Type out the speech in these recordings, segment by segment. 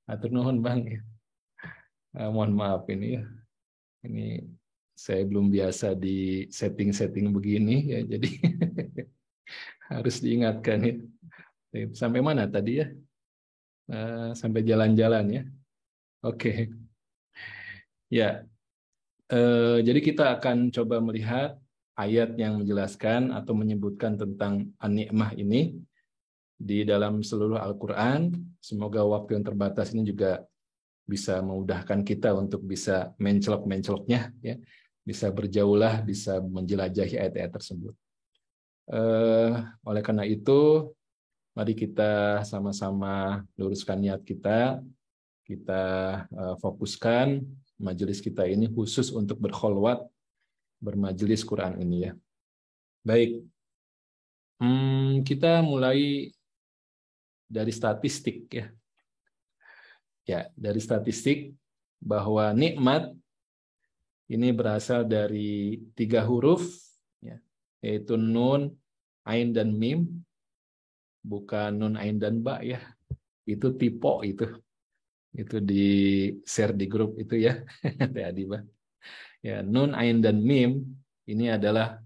Atur nuhun Bang. Mohon maaf ini ya. Ini saya belum biasa di setting-setting begini ya, jadi harus diingatkan ya. Sampai mana tadi ya? Sampai jalan-jalan ya. Oke. Ya, jadi kita akan coba melihat ayat yang menjelaskan atau menyebutkan tentang an-ni'mah ini di dalam seluruh Al-Quran. Semoga waktu yang terbatas ini juga bisa memudahkan kita untuk bisa mencelok-menceloknya, ya, bisa berjauhlah, bisa menjelajahi ayat-ayat tersebut. Oleh karena itu, mari kita sama-sama luruskan niat kita fokuskan majelis kita ini khusus untuk berkholwat, bermajelis Quran ini ya. Baik, kita mulai dari statistik ya. Ya, dari statistik bahwa nikmat ini berasal dari 3 huruf, ya, yaitu nun, ain, dan mim, bukan nun, ain, dan ba ya. Itu tipe itu di share di grup itu ya, Teh Adiba. Ya, nun, ain, dan mim ini adalah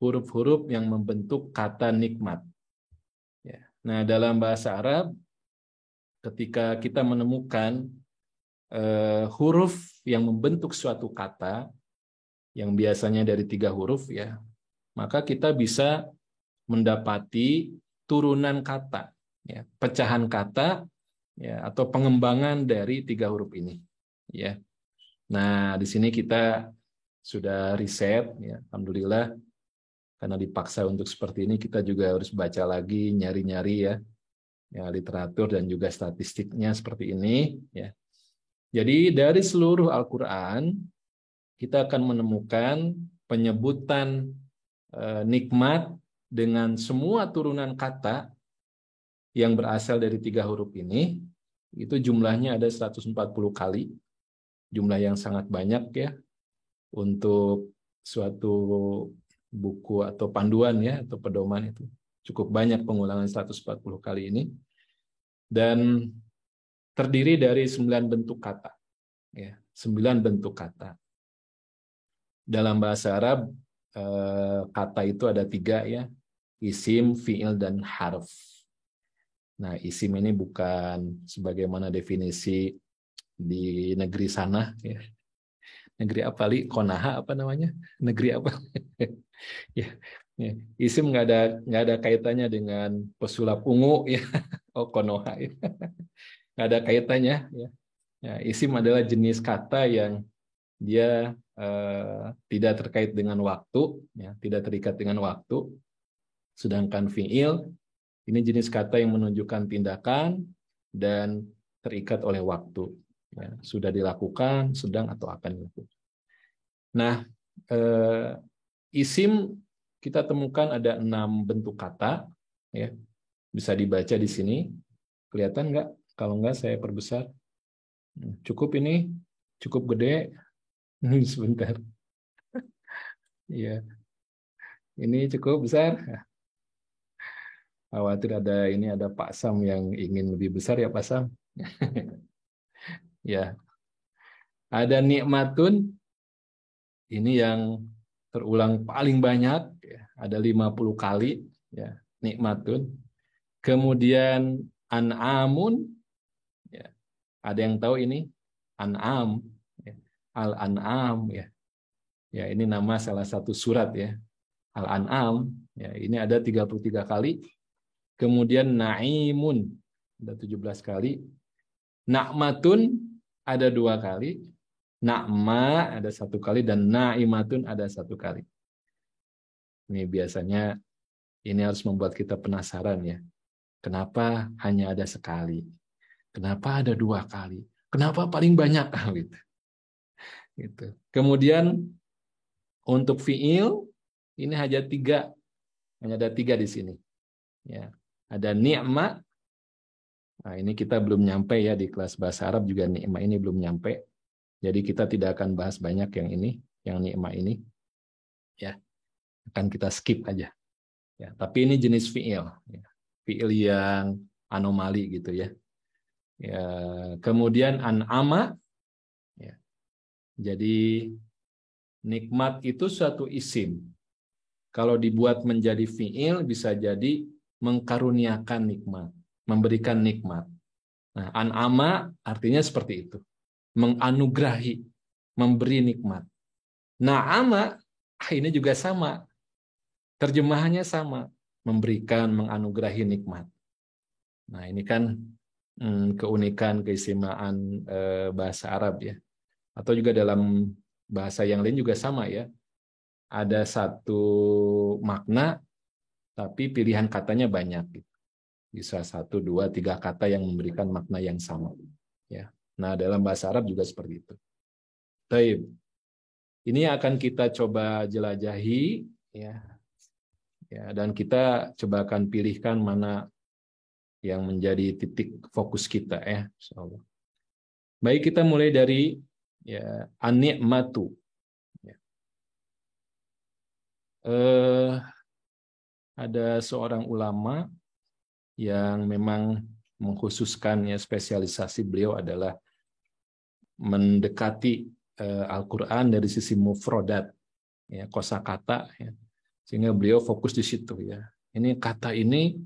huruf-huruf yang membentuk kata nikmat. Ya. Nah, dalam bahasa Arab, ketika kita menemukan huruf yang membentuk suatu kata yang biasanya dari 3 huruf ya, maka kita bisa mendapati turunan kata, ya, pecahan kata, ya, atau pengembangan dari 3 huruf ini. Ya. Nah, di sini kita sudah riset, ya, alhamdulillah, karena dipaksa untuk seperti ini, kita juga harus baca lagi, nyari-nyari ya, literatur dan juga statistiknya seperti ini. Ya. Jadi dari seluruh Al-Quran, kita akan menemukan penyebutan nikmat dengan semua turunan kata yang berasal dari 3 huruf ini, itu jumlahnya ada 140 kali, jumlah yang sangat banyak ya, untuk suatu buku atau panduan ya, atau pedoman itu. Cukup banyak pengulangan 140 kali ini, dan terdiri dari 9 bentuk kata. Ya, 9 bentuk kata. Dalam bahasa Arab, kata itu ada 3 ya, isim, fi'il, dan harf. Nah, isim ini bukan sebagaimana definisi di negeri sana, ya. Negeri apa, Li? Konaha apa namanya? Negeri apa? Ya, ya. Isim nggak ada kaitannya dengan pesulap ungu, ya. Oh, Konoha, ya. Nggak ada kaitannya, ya. Ya, isim adalah jenis kata yang dia tidak terkait dengan waktu, ya, tidak terikat dengan waktu. Sedangkan fi'il ini jenis kata yang menunjukkan tindakan dan terikat oleh waktu. Ya, sudah dilakukan, sedang, atau akan dilakukan. Nah, isim kita temukan ada 6 bentuk kata. Ya, bisa dibaca di sini. Kelihatan nggak? Kalau nggak, saya perbesar. Cukup ini? Cukup gede? Sebentar. Iya, ini cukup besar. Khawatir ada Pak Sam yang ingin lebih besar ya Pak Sam. Ya, ada nikmatun, ini yang terulang paling banyak, ya. Ada 50 kali, ya, nikmatun. Kemudian an'amun, ya. Ada yang tahu ini? An'am, ya. Al-An'am, ya. Ya, ini nama salah satu surat ya. Al-An'am, ya, ini ada 33 kali. Kemudian na'imun, ada 17 kali. Na'matun ada 2 kali. Na'ma ada 1 kali, dan na'imatun ada 1 kali. Ini biasanya ini harus membuat kita penasaran ya. Kenapa hanya ada sekali? Kenapa ada 2 kali? Kenapa paling banyak? Gitu. Gitu. Kemudian untuk fiil ini hanya 3, hanya ada 3 di sini. Ya. Ada ni'ma. Nah, ini kita belum nyampe ya, di kelas bahasa Arab juga ni'ma ini belum nyampe. Jadi kita tidak akan bahas banyak yang ini, yang ni'ma ini. Ya, akan kita skip aja. Ya, tapi ini jenis fi'il. Ya. Fi'il yang anomali gitu ya. Ya, kemudian an'ama, ya. Jadi nikmat itu suatu isim. Kalau dibuat menjadi fiil bisa jadi mengkaruniakan nikmat, memberikan nikmat. Nah, an'ama artinya seperti itu. Menganugerahi, memberi nikmat. Na'ama ini juga sama. Terjemahannya sama, memberikan, menganugerahi nikmat. Nah, ini kan keunikan, keistimewaan bahasa Arab ya. Atau juga dalam bahasa yang lain juga sama ya. Ada satu makna, tapi pilihan katanya banyak. Bisa 1, 2, 3 kata yang memberikan makna yang sama. Ya. Nah, dalam bahasa Arab juga seperti itu. Baik. Ini akan kita coba jelajahi, ya. Ya, dan kita coba akan pilihkan mana yang menjadi titik fokus kita ya. Insyaallah. Baik, kita mulai dari ya an-ni'matu. Ya. Ada seorang ulama yang memang mengkhususkan ya, spesialisasi beliau adalah mendekati Al-Qur'an dari sisi mufradat ya, kosakata ya. Sehingga beliau fokus di situ ya. Ini kata ini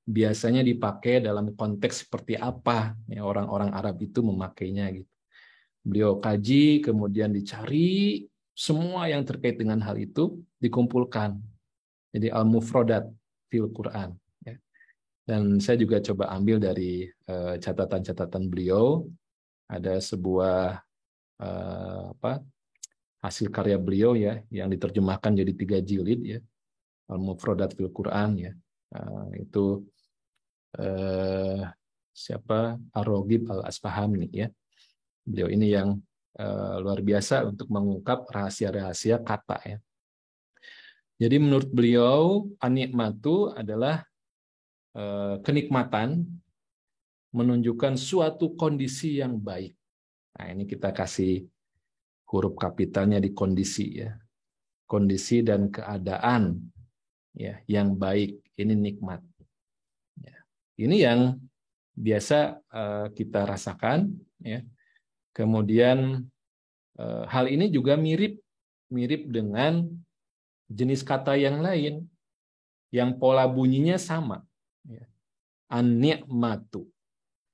biasanya dipakai dalam konteks seperti apa ya, orang-orang Arab itu memakainya gitu. Beliau kaji, kemudian dicari semua yang terkait dengan hal itu dikumpulkan. Jadi al-mufradat fil Quran. Ya. Dan saya juga coba ambil dari catatan-catatan beliau. Ada sebuah hasil karya beliau ya yang diterjemahkan jadi 3 jilid ya, al-mufradat fil Quran ya. Itu siapa? Ar-Raghib Al-Asfahani ya. Beliau ini yang luar biasa untuk mengungkap rahasia-rahasia kata ya. Jadi menurut beliau an-ni'matu adalah kenikmatan menunjukkan suatu kondisi yang baik. Nah, ini kita kasih huruf kapitalnya di kondisi ya. Kondisi dan keadaan ya yang baik, ini nikmat. Ya. Ini yang biasa kita rasakan ya. Kemudian hal ini juga mirip dengan jenis kata yang lain yang pola bunyinya sama. An-ni'matu.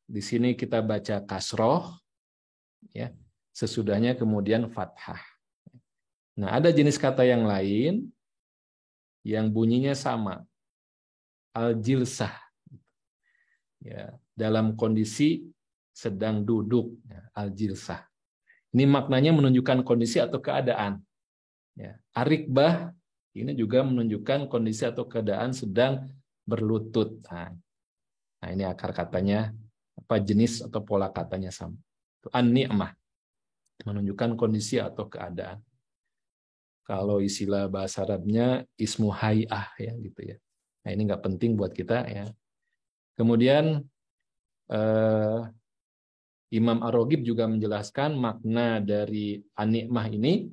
Di sini kita baca kasroh, ya, sesudahnya kemudian fathah. Nah, ada jenis kata yang lain yang bunyinya sama. Al-jilsah. Ya, dalam kondisi sedang duduk. Ya, al-jilsah. Ini maknanya menunjukkan kondisi atau keadaan. Ya, arikbah ini juga menunjukkan kondisi atau keadaan sedang berlutut. Nah, ini akar katanya, apa jenis atau pola katanya sama. An-ni'mah menunjukkan kondisi atau keadaan. Kalau istilah bahasa Arabnya ismu hay'ah ya gitu ya. Nah, ini nggak penting buat kita ya. Kemudian Imam Ar-Raghib juga menjelaskan makna dari an-ni'mah ini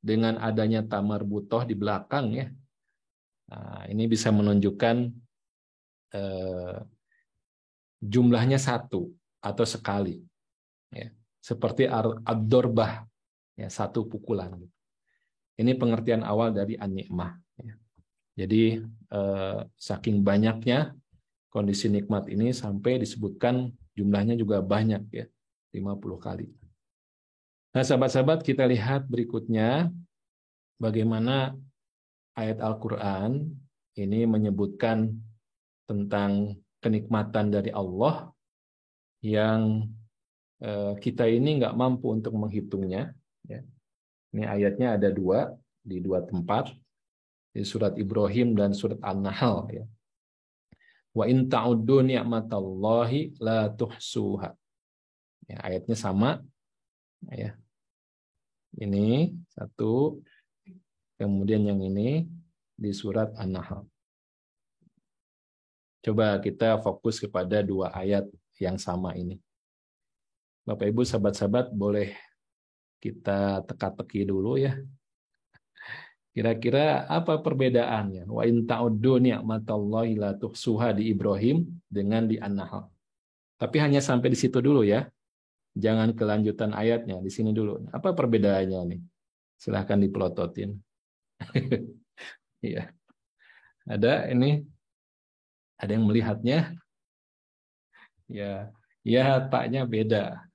dengan adanya tamar butoh di belakang ya. Nah, ini bisa menunjukkan jumlahnya 1 atau sekali. Ya. Seperti ad-dorbah, ya, 1 pukulan. Ini pengertian awal dari an-ni'mah. Ya. Jadi saking banyaknya kondisi nikmat ini sampai disebutkan jumlahnya juga banyak ya, 50 kali. Nah, sahabat-sahabat, kita lihat berikutnya bagaimana ayat Al-Quran ini menyebutkan tentang kenikmatan dari Allah yang kita ini nggak mampu untuk menghitungnya. Ya. Ini ayatnya ada 2 di 2 tempat, di surat Ibrahim dan surat An-Nahl. Ya. Wa in ta'uddu ni'matallahi la tuhsuha. Ya, ayatnya sama. Ya. Ini 1, kemudian yang ini di surat An-Nahl. Coba kita fokus kepada 2 ayat yang sama ini. Bapak Ibu, sahabat-sahabat, boleh kita teka-teki dulu ya. Kira-kira apa perbedaannya? Wa in ta'uddu ni'matallahi la tuhsuha di Ibrahim dengan di An-Nahl. Tapi hanya sampai di situ dulu ya. Jangan kelanjutan ayatnya, di sini dulu. Apa perbedaannya nih? Silahkan dipelototin. Iya. Ada ini, ada yang melihatnya? Ya, ya taknya beda.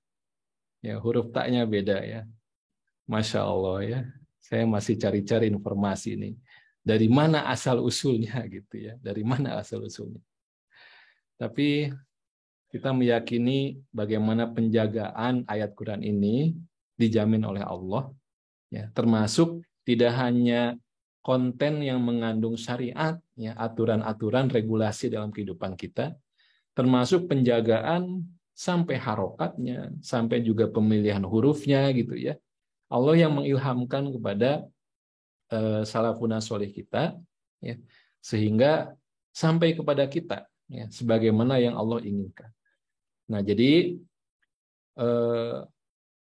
Ya, huruf taknya beda ya. Masya Allah ya. Saya masih cari-cari informasi ini. Dari mana asal usulnya gitu ya. Dari mana asal usulnya. Tapi kita meyakini bagaimana penjagaan ayat Quran ini dijamin oleh Allah. Ya, termasuk tidak hanya konten yang mengandung syariat, ya, aturan-aturan regulasi dalam kehidupan kita, termasuk penjagaan sampai harokatnya, sampai juga pemilihan hurufnya gitu ya. Allah yang mengilhamkan kepada salafun soleh kita, ya, sehingga sampai kepada kita, ya, sebagaimana yang Allah inginkan. Nah, jadi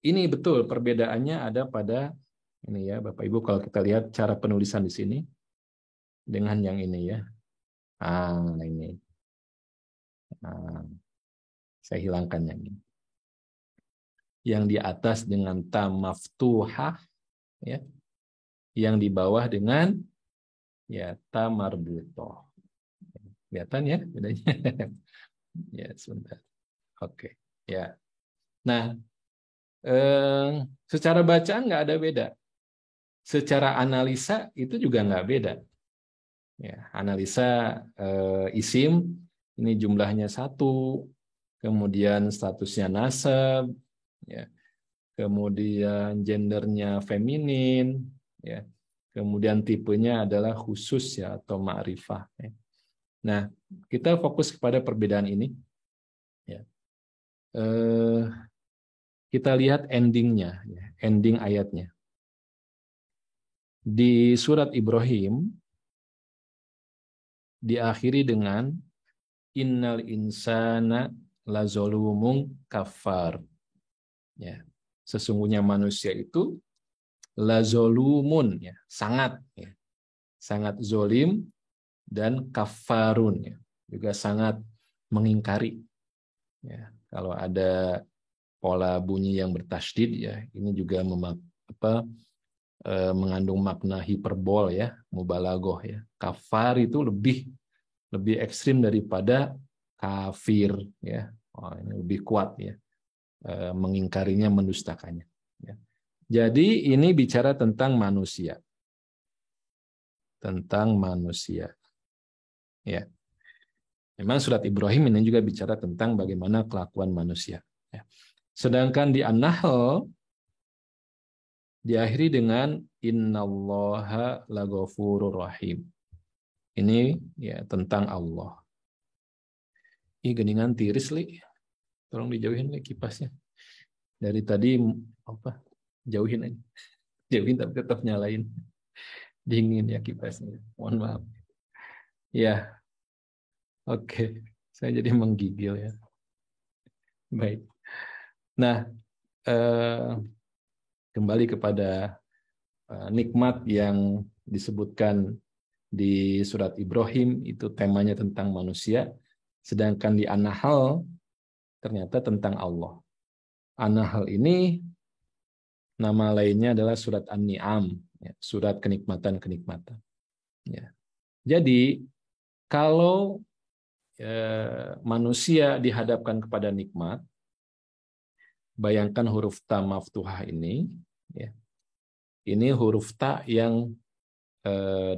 ini betul perbedaannya ada pada ini ya, Bapak Ibu, kalau kita lihat cara penulisan di sini dengan yang ini ya. Ini. Saya hilangkan yang ini. Yang di atas dengan ta maftuhah ya. Yang di bawah dengan ya ta marbutoh. Kelihatan ya bedanya? Ya, sebentar. Oke. Ya. Nah, secara bacaan nggak ada beda. Secara analisa itu juga nggak beda. Ya, analisa isim ini jumlahnya 1, kemudian statusnya nasab, ya, kemudian gendernya feminin, ya, kemudian tipenya adalah khusus ya atau ma'rifah. Ya. Nah, kita fokus kepada perbedaan ini. Ya. Kita lihat endingnya, ya, ending ayatnya. Di surat Ibrahim diakhiri dengan innal insana lazolumun kafar. Ya. Sesungguhnya manusia itu lazolumun, ya, sangat zolim, dan kafarun, ya, juga sangat mengingkari. Ya. Kalau ada pola bunyi yang bertasydid, ya, ini juga mengandung makna hiperbol ya, mubalaghah ya. Kafar itu lebih ekstrim daripada kafir ya. Ini lebih kuat ya. Mengingkarinya, mendustakannya. Ya. Jadi ini bicara tentang manusia. Tentang manusia. Ya. Memang surat Ibrahim ini juga bicara tentang bagaimana kelakuan manusia. Ya. Sedangkan di An-Nahl diakhiri dengan innallaha laghafurur rahim. Ini ya tentang Allah. Ih, geningan tiris, Li. Tolong dijauhin Li kipasnya. Dari tadi apa? Jauhin aja. Jauhin tapi tetap nyalain. Dingin ya kipasnya. Mohon maaf. Ya. Oke. Saya jadi menggigil ya. Baik. Nah, kembali kepada nikmat yang disebutkan di surat Ibrahim, itu temanya tentang manusia, sedangkan di An-Nahl ternyata tentang Allah. An-Nahl ini nama lainnya adalah surat An-Ni'am, ya, surat kenikmatan-kenikmatan. Ya. Jadi kalau manusia dihadapkan kepada nikmat, bayangkan huruf ta maftuhah ini, ya, ini huruf ta yang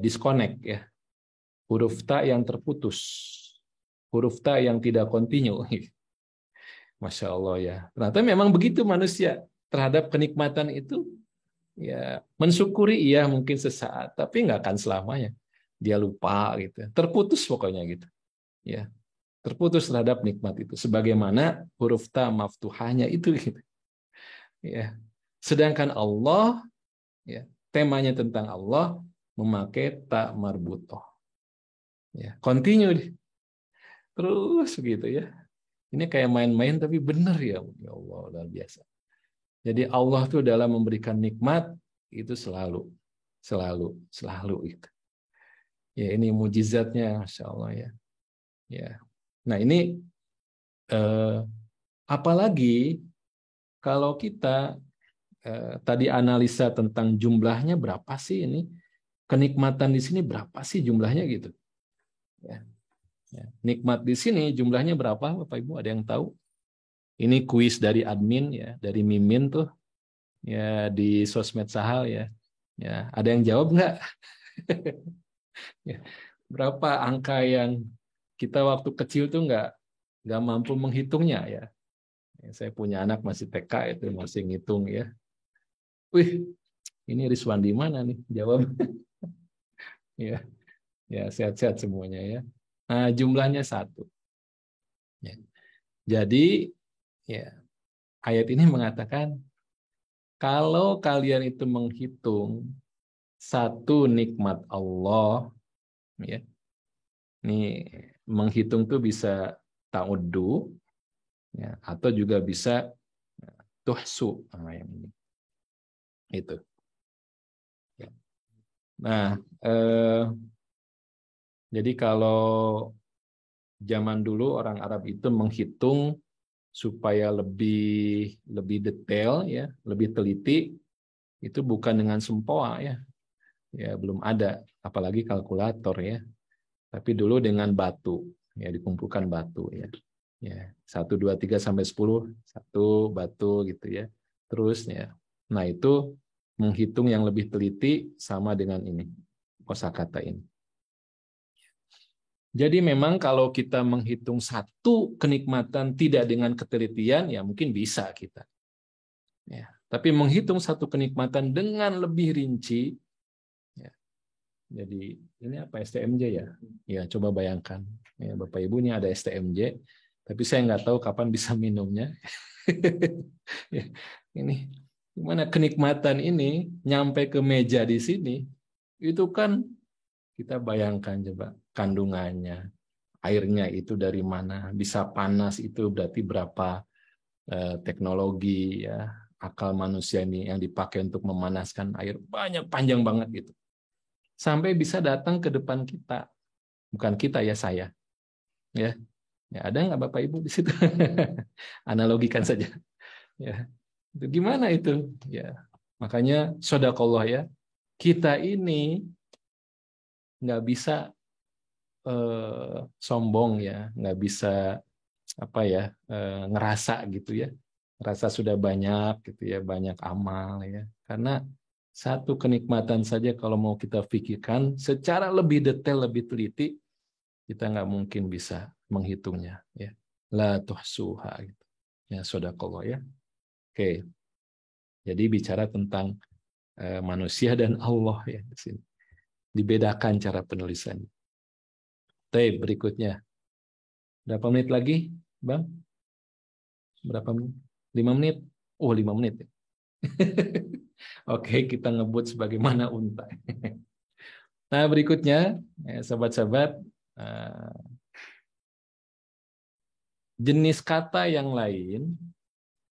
disconnect ya, huruf ta yang terputus, huruf ta yang tidak kontinu. Masya Allah ya. Ternyata memang begitu manusia terhadap kenikmatan itu, ya mensyukuri iya mungkin sesaat, tapi nggak akan selamanya. Dia lupa gitu, terputus pokoknya gitu. Ya, terputus terhadap nikmat itu. Sebagaimana huruf ta maftuhahnya itu. Gitu. Ya. Sedangkan Allah, ya, temanya tentang Allah memakai ta marbutoh. Ya, continue terus gitu ya. Ini kayak main-main tapi benar ya, ya Allah, luar biasa. Jadi Allah tuh dalam memberikan nikmat itu selalu selalu itu. Ya, ini mujizatnya, Masya Allah ya. Ya. Nah ini apalagi kalau kita tadi analisa tentang jumlahnya berapa sih ini, kenikmatan di sini berapa sih jumlahnya gitu. Ya. Ya. Nikmat di sini jumlahnya berapa, Bapak Ibu? Ada yang tahu? Ini kuis dari admin ya, dari Mimin tuh ya di sosmed Sahal ya. Ya, ada yang jawab nggak? Ya. Berapa angka yang kita waktu kecil tuh nggak mampu menghitungnya ya. Saya punya anak masih TK itu masih ngitung ya. Wih, ini Rizwan di mana nih? Jawab. Ya, ya sehat-sehat semuanya ya. Nah, jumlahnya 1. Ya. Jadi ya ayat ini mengatakan kalau kalian itu menghitung satu nikmat Allah, ya, ini menghitung tuh bisa ta'uddu, ya, atau juga bisa tuhsu, yang ini. Itu. Ya. Nah, jadi kalau zaman dulu orang Arab itu menghitung supaya lebih detail ya, lebih teliti, itu bukan dengan sempoa ya. Ya belum ada, apalagi kalkulator ya. Tapi dulu dengan batu, ya dikumpulkan batu ya. Ya, 1 2 3 sampai 10, 1 batu gitu ya. Terus ya. Nah, itu menghitung yang lebih teliti sama dengan ini, kosakata ini. Jadi memang kalau kita menghitung satu kenikmatan tidak dengan ketelitian, ya mungkin bisa kita. Ya. Tapi menghitung satu kenikmatan dengan lebih rinci, ya. Jadi ini apa STMJ ya? Ya coba bayangkan, ya, Bapak Ibu ini ada STMJ, tapi saya nggak tahu kapan bisa minumnya. Ya, ini gimana kenikmatan ini nyampe ke meja di sini, itu kan kita bayangkan coba kandungannya. Airnya itu dari mana, bisa panas itu berarti berapa teknologi ya akal manusia ini yang dipakai untuk memanaskan air, banyak, panjang banget gitu sampai bisa datang ke depan kita, bukan kita ya, saya ya, ya ada nggak Bapak Ibu di situ? Analogikan saja ya, itu gimana itu ya, makanya shadakallah ya, kita ini nggak bisa sombong ya, nggak bisa apa ya, ngerasa gitu ya, ngerasa sudah banyak gitu ya, banyak amal ya, karena satu kenikmatan saja kalau mau kita pikirkan secara lebih detail, lebih teliti, kita nggak mungkin bisa menghitungnya ya, la tuhsuha gitu ya, shadakallah ya. Oke, jadi bicara tentang manusia dan Allah ya di sini, dibedakan cara penulisannya. Baik, berikutnya berapa menit lagi Bang? Berapa menit? 5 menit? Oh, 5 menit. Oke, kita ngebut sebagaimana unta. Nah, berikutnya, sahabat-sahabat, jenis kata yang lain,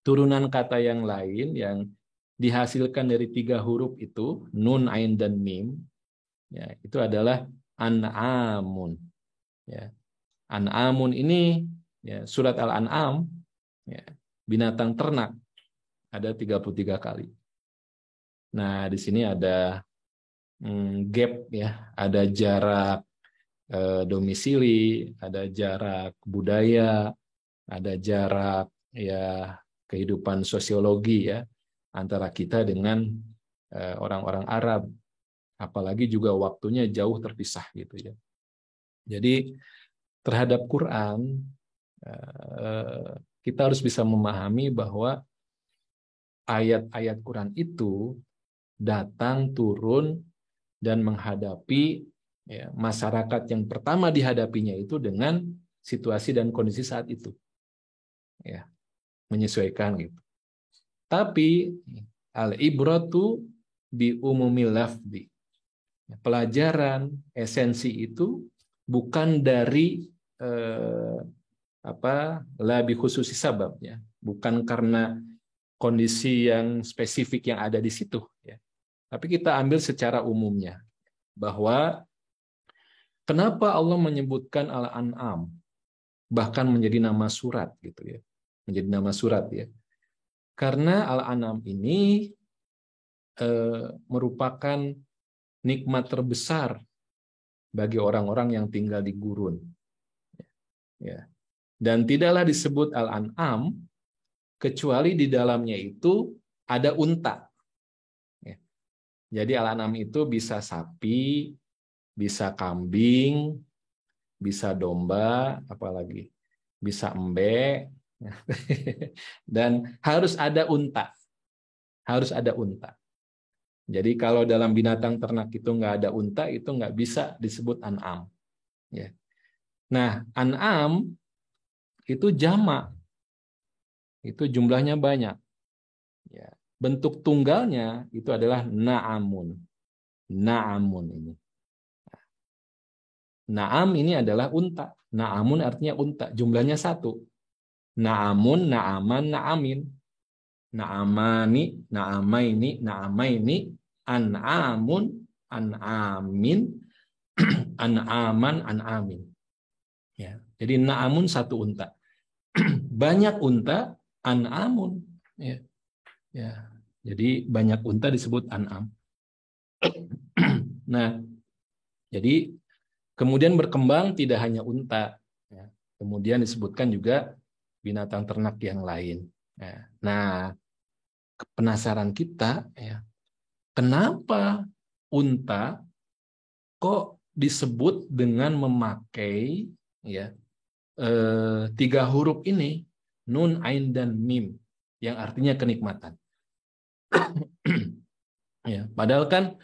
turunan kata yang lain yang dihasilkan dari 3 huruf itu, nun, ain, dan mim, ya, itu adalah an'amun. Ya. An'amun ini, ya, surat Al-An'am, ya, binatang ternak, ada 33 kali. Nah, di sini ada gap ya, ada jarak domisili, ada jarak budaya, ada jarak ya kehidupan sosiologi ya antara kita dengan orang-orang Arab, apalagi juga waktunya jauh terpisah gitu ya. Jadi terhadap Quran kita harus bisa memahami bahwa ayat-ayat Quran itu datang turun dan menghadapi ya, masyarakat yang pertama dihadapinya itu dengan situasi dan kondisi saat itu, ya, menyesuaikan gitu. Tapi al-ibratu bi umumil lafzi, pelajaran esensi itu bukan dari la bi khususi sabab ya, bukan karena kondisi yang spesifik yang ada di situ ya. Tapi kita ambil secara umumnya bahwa kenapa Allah menyebutkan Al-An'am bahkan menjadi nama surat gitu ya. Menjadi nama surat ya. Karena Al-An'am ini merupakan nikmat terbesar bagi orang-orang yang tinggal di gurun. Ya. Dan tidaklah disebut Al-An'am kecuali di dalamnya itu ada unta. Ya. Jadi Al-An'am itu bisa sapi, bisa kambing, bisa domba, apalagi bisa embe, dan harus ada unta. Harus ada unta. Jadi kalau dalam binatang ternak itu nggak ada unta, itu nggak bisa disebut an'am. Ya. Nah, an'am itu jamak, itu jumlahnya banyak. Ya. Bentuk tunggalnya itu adalah na'amun. Na'amun ini. Na'am ini adalah unta. Na'amun artinya unta. Jumlahnya satu. Na'amun, na'aman, na'amin. Na'amani, na'amaini, na'amaini, an'amun, an'amin, an'aman, an'amin. Ya. Jadi na'amun satu unta. Banyak unta, an'amun. Ya. Ya. Jadi banyak unta disebut an'am. Nah, jadi kemudian berkembang tidak hanya unta. Ya. Kemudian disebutkan juga binatang ternak yang lain. Ya. Nah, penasaran kita, ya, kenapa unta kok disebut dengan memakai ya 3 huruf ini, nun, ain, dan mim, yang artinya kenikmatan. Ya, padahal kan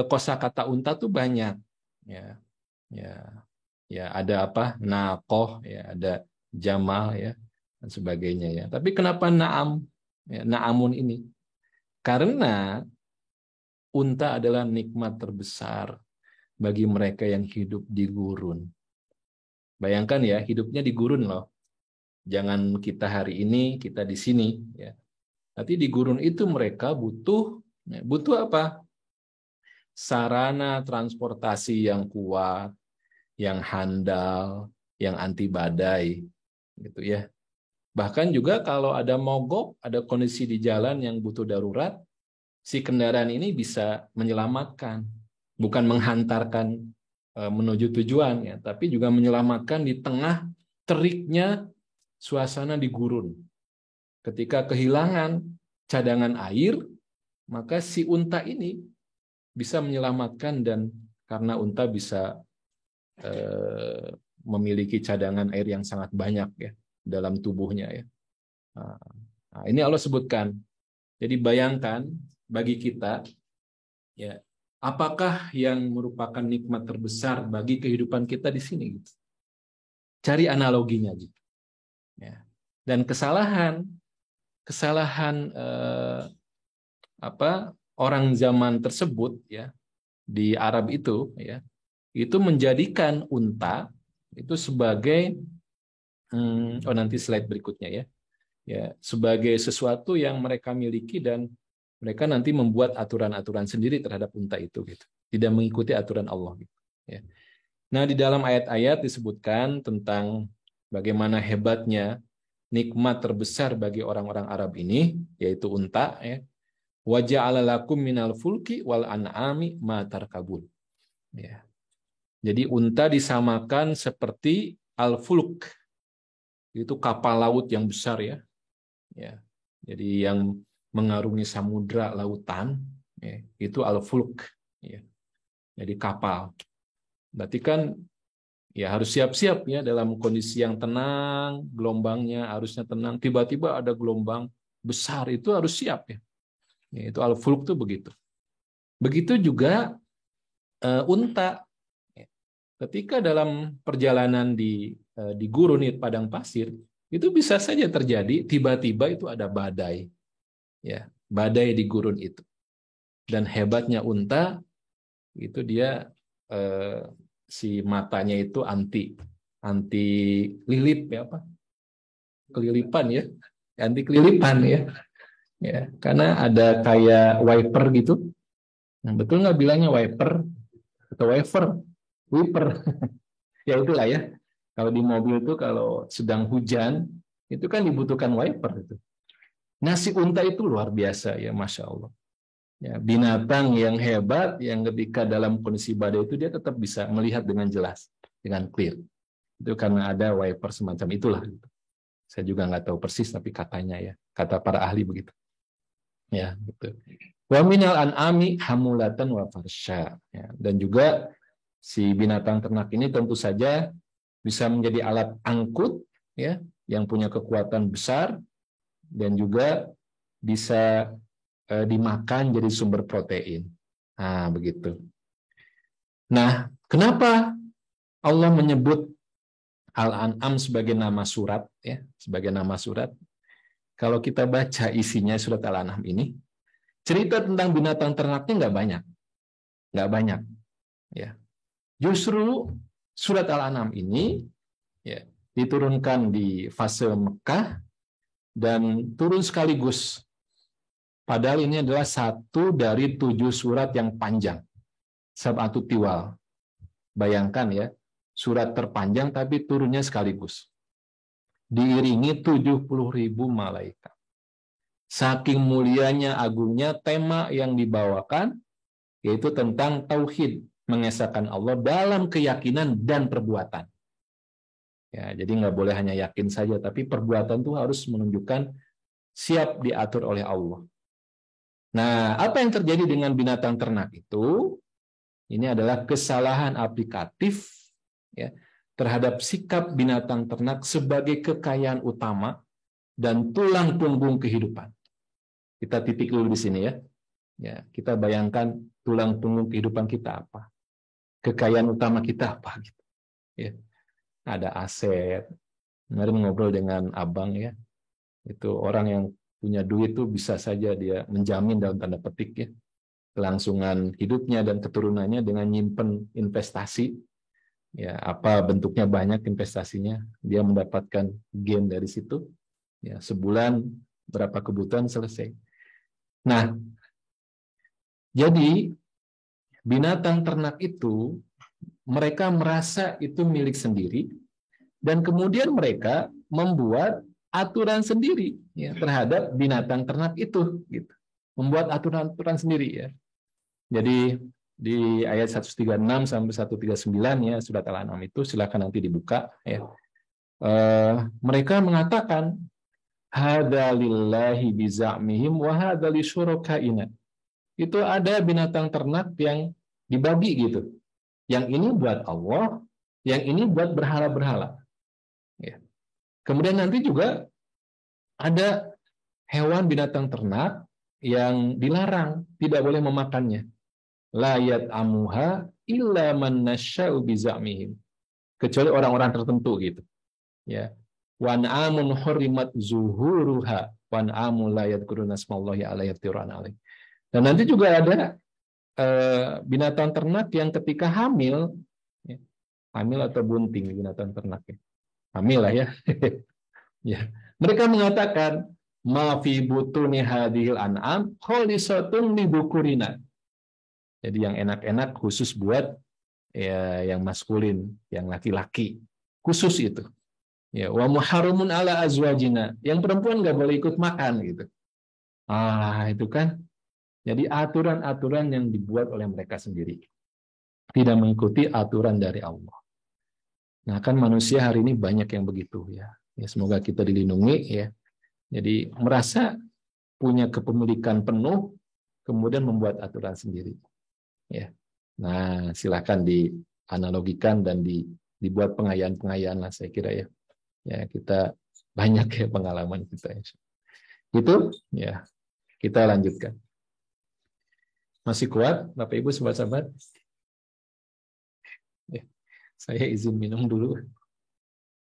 kosakata unta tuh banyak, ya, ya, ya ada apa, naqoh, ya, ada jamal, ya, dan sebagainya, ya. Tapi kenapa naam, ya, naamun ini? Karena unta adalah nikmat terbesar bagi mereka yang hidup di gurun. Bayangkan ya, hidupnya di gurun loh. Jangan kita hari ini, kita di sini. Ya. Nanti di gurun itu mereka butuh apa? Sarana transportasi yang kuat, yang handal, yang anti badai, gitu ya. Bahkan juga kalau ada mogok, ada kondisi di jalan yang butuh darurat, si kendaraan ini bisa menyelamatkan, bukan menghantarkan menuju tujuan, ya, tapi juga menyelamatkan di tengah teriknya suasana di gurun. Ketika kehilangan cadangan air, maka si unta ini bisa menyelamatkan, dan karena unta bisa memiliki cadangan air yang sangat banyak ya dalam tubuhnya ya. Nah, ini Allah sebutkan. Jadi bayangkan bagi kita ya, apakah yang merupakan nikmat terbesar bagi kehidupan kita di sini? Gitu. Cari analoginya, gitu. Ya. Dan kesalahan orang zaman tersebut ya di Arab itu ya, itu menjadikan unta itu sebagai nanti slide berikutnya ya. Ya, sebagai sesuatu yang mereka miliki, dan mereka nanti membuat aturan-aturan sendiri terhadap unta itu gitu. Tidak mengikuti aturan Allah gitu, ya. Nah, di dalam ayat-ayat disebutkan tentang bagaimana hebatnya nikmat terbesar bagi orang-orang Arab ini, yaitu unta, ya. Wa ja'ala lakum minal fulki wal an'ami ma tarkabun. Ya. Jadi unta disamakan seperti al-fulk. Itu kapal laut yang besar ya. Ya. Jadi yang mengarungi samudra lautan, ya, itu al-fulk. Ya. Jadi kapal. Berarti kan ya harus siap-siap ya dalam kondisi yang tenang, gelombangnya harusnya tenang. Tiba-tiba ada gelombang besar, itu harus siap ya. Ya, itu al-fulk tuh begitu. Begitu juga unta. Ketika dalam perjalanan di gurun padang pasir, itu bisa saja terjadi tiba-tiba itu ada badai. Ya, badai di gurun itu. Dan hebatnya unta itu dia si matanya itu anti lilip ya, apa? Kelilipan ya. Anti kelilipan ya. Ya, karena ada kayak wiper gitu. Nah, betul nggak bilangnya wiper atau wiper? Wiper. Ya itulah ya. Kalau di mobil itu kalau sedang hujan itu kan dibutuhkan wiper itu. Nah, si unta itu luar biasa ya, Masya Allah. Ya, binatang yang hebat yang ketika dalam kondisi badai itu dia tetap bisa melihat dengan jelas, dengan clear. Itu karena ada wiper semacam itulah. Saya juga nggak tahu persis tapi katanya ya, kata para ahli begitu. Ya, gitu. Wa minal an'ami hamulatan wa farsha. Ya, dan juga si binatang ternak ini tentu saja bisa menjadi alat angkut ya, yang punya kekuatan besar dan juga bisa dimakan jadi sumber protein. Nah, begitu. Nah, kenapa Allah menyebut Al-An'am sebagai nama surat ya, sebagai nama surat? Kalau kita baca isinya surat Al-An'am ini, cerita tentang binatang ternaknya nggak banyak ya. Justru surat Al-An'am ini ya, diturunkan di fase Mekah dan turun sekaligus. Padahal ini adalah satu dari 7 surat yang panjang. Sab'atu Tiwal. Bayangkan ya, surat terpanjang tapi turunnya sekaligus. Diiringi 70.000 malaikat. Saking mulianya, agungnya tema yang dibawakan yaitu tentang tauhid, mengesahkan Allah dalam keyakinan dan perbuatan. Ya, jadi nggak boleh hanya yakin saja, tapi perbuatan itu harus menunjukkan siap diatur oleh Allah. Nah, apa yang terjadi dengan binatang ternak itu? Ini adalah kesalahan aplikatif ya, terhadap sikap binatang ternak sebagai kekayaan utama dan tulang punggung kehidupan. Kita titik dulu di sini ya. Ya, kita bayangkan tulang punggung kehidupan kita apa? Kekayaan utama kita apa gitu. Ya. Ada aset. Kemarin ngobrol dengan abang ya. Itu orang yang punya duit tuh bisa saja dia menjamin dalam tanda petik ya kelangsungan hidupnya dan keturunannya dengan nyimpen investasi. Ya, apa bentuknya banyak investasinya, dia mendapatkan gain dari situ. Ya, sebulan berapa kebutuhan selesai. Nah, jadi binatang ternak itu mereka merasa itu milik sendiri dan kemudian mereka membuat aturan sendiri ya, terhadap binatang ternak itu gitu. Membuat aturan-aturan sendiri ya. Jadi di ayat 136 sampai 139 ya surat Al-An'am itu silakan nanti dibuka ya. Mereka mengatakan hadza lillahi bizamihim wa hadza lisyurakaina. Itu ada binatang ternak yang dibagi gitu. Yang ini buat Allah, yang ini buat berhala-berhala. Ya. Kemudian nanti juga ada hewan binatang ternak yang dilarang, tidak boleh memakannya. La yat'amuha illa man nasya'u bizamihim. Kecuali orang-orang tertentu gitu. Ya. Wan amun hurimat zuhuruha wan amul la yadhkuruna smallahi alaihi tiran alaih. Dan nanti juga ada binatang ternak yang ketika hamil ya, hamil atau bunting binatang ternak ya. Hamil lah ya. Ya. Mereka mengatakan ma fi butuni hadhil an'am khalisatun li bukurina. Jadi yang enak-enak khusus buat ya yang maskulin, yang laki-laki. Khusus itu. Ya, wa muharramun ala azwajina. Yang perempuan nggak boleh ikut makan gitu. Ah, itu kan. Jadi aturan-aturan yang dibuat oleh mereka sendiri. Tidak mengikuti aturan dari Allah. Nah, kan manusia hari ini banyak yang begitu ya. Ya, semoga kita dilindungi ya. Jadi merasa punya kepemilikan penuh, kemudian membuat aturan sendiri. Ya. Nah, silakan dianalogikan dan dibuat pengayaan-pengayaan lah saya kira ya. Ya, kita banyak ya pengalaman kita. Itu ya. Kita lanjutkan. Masih kuat Bapak Ibu sahabat-sahabat? Ya, saya izin minum dulu.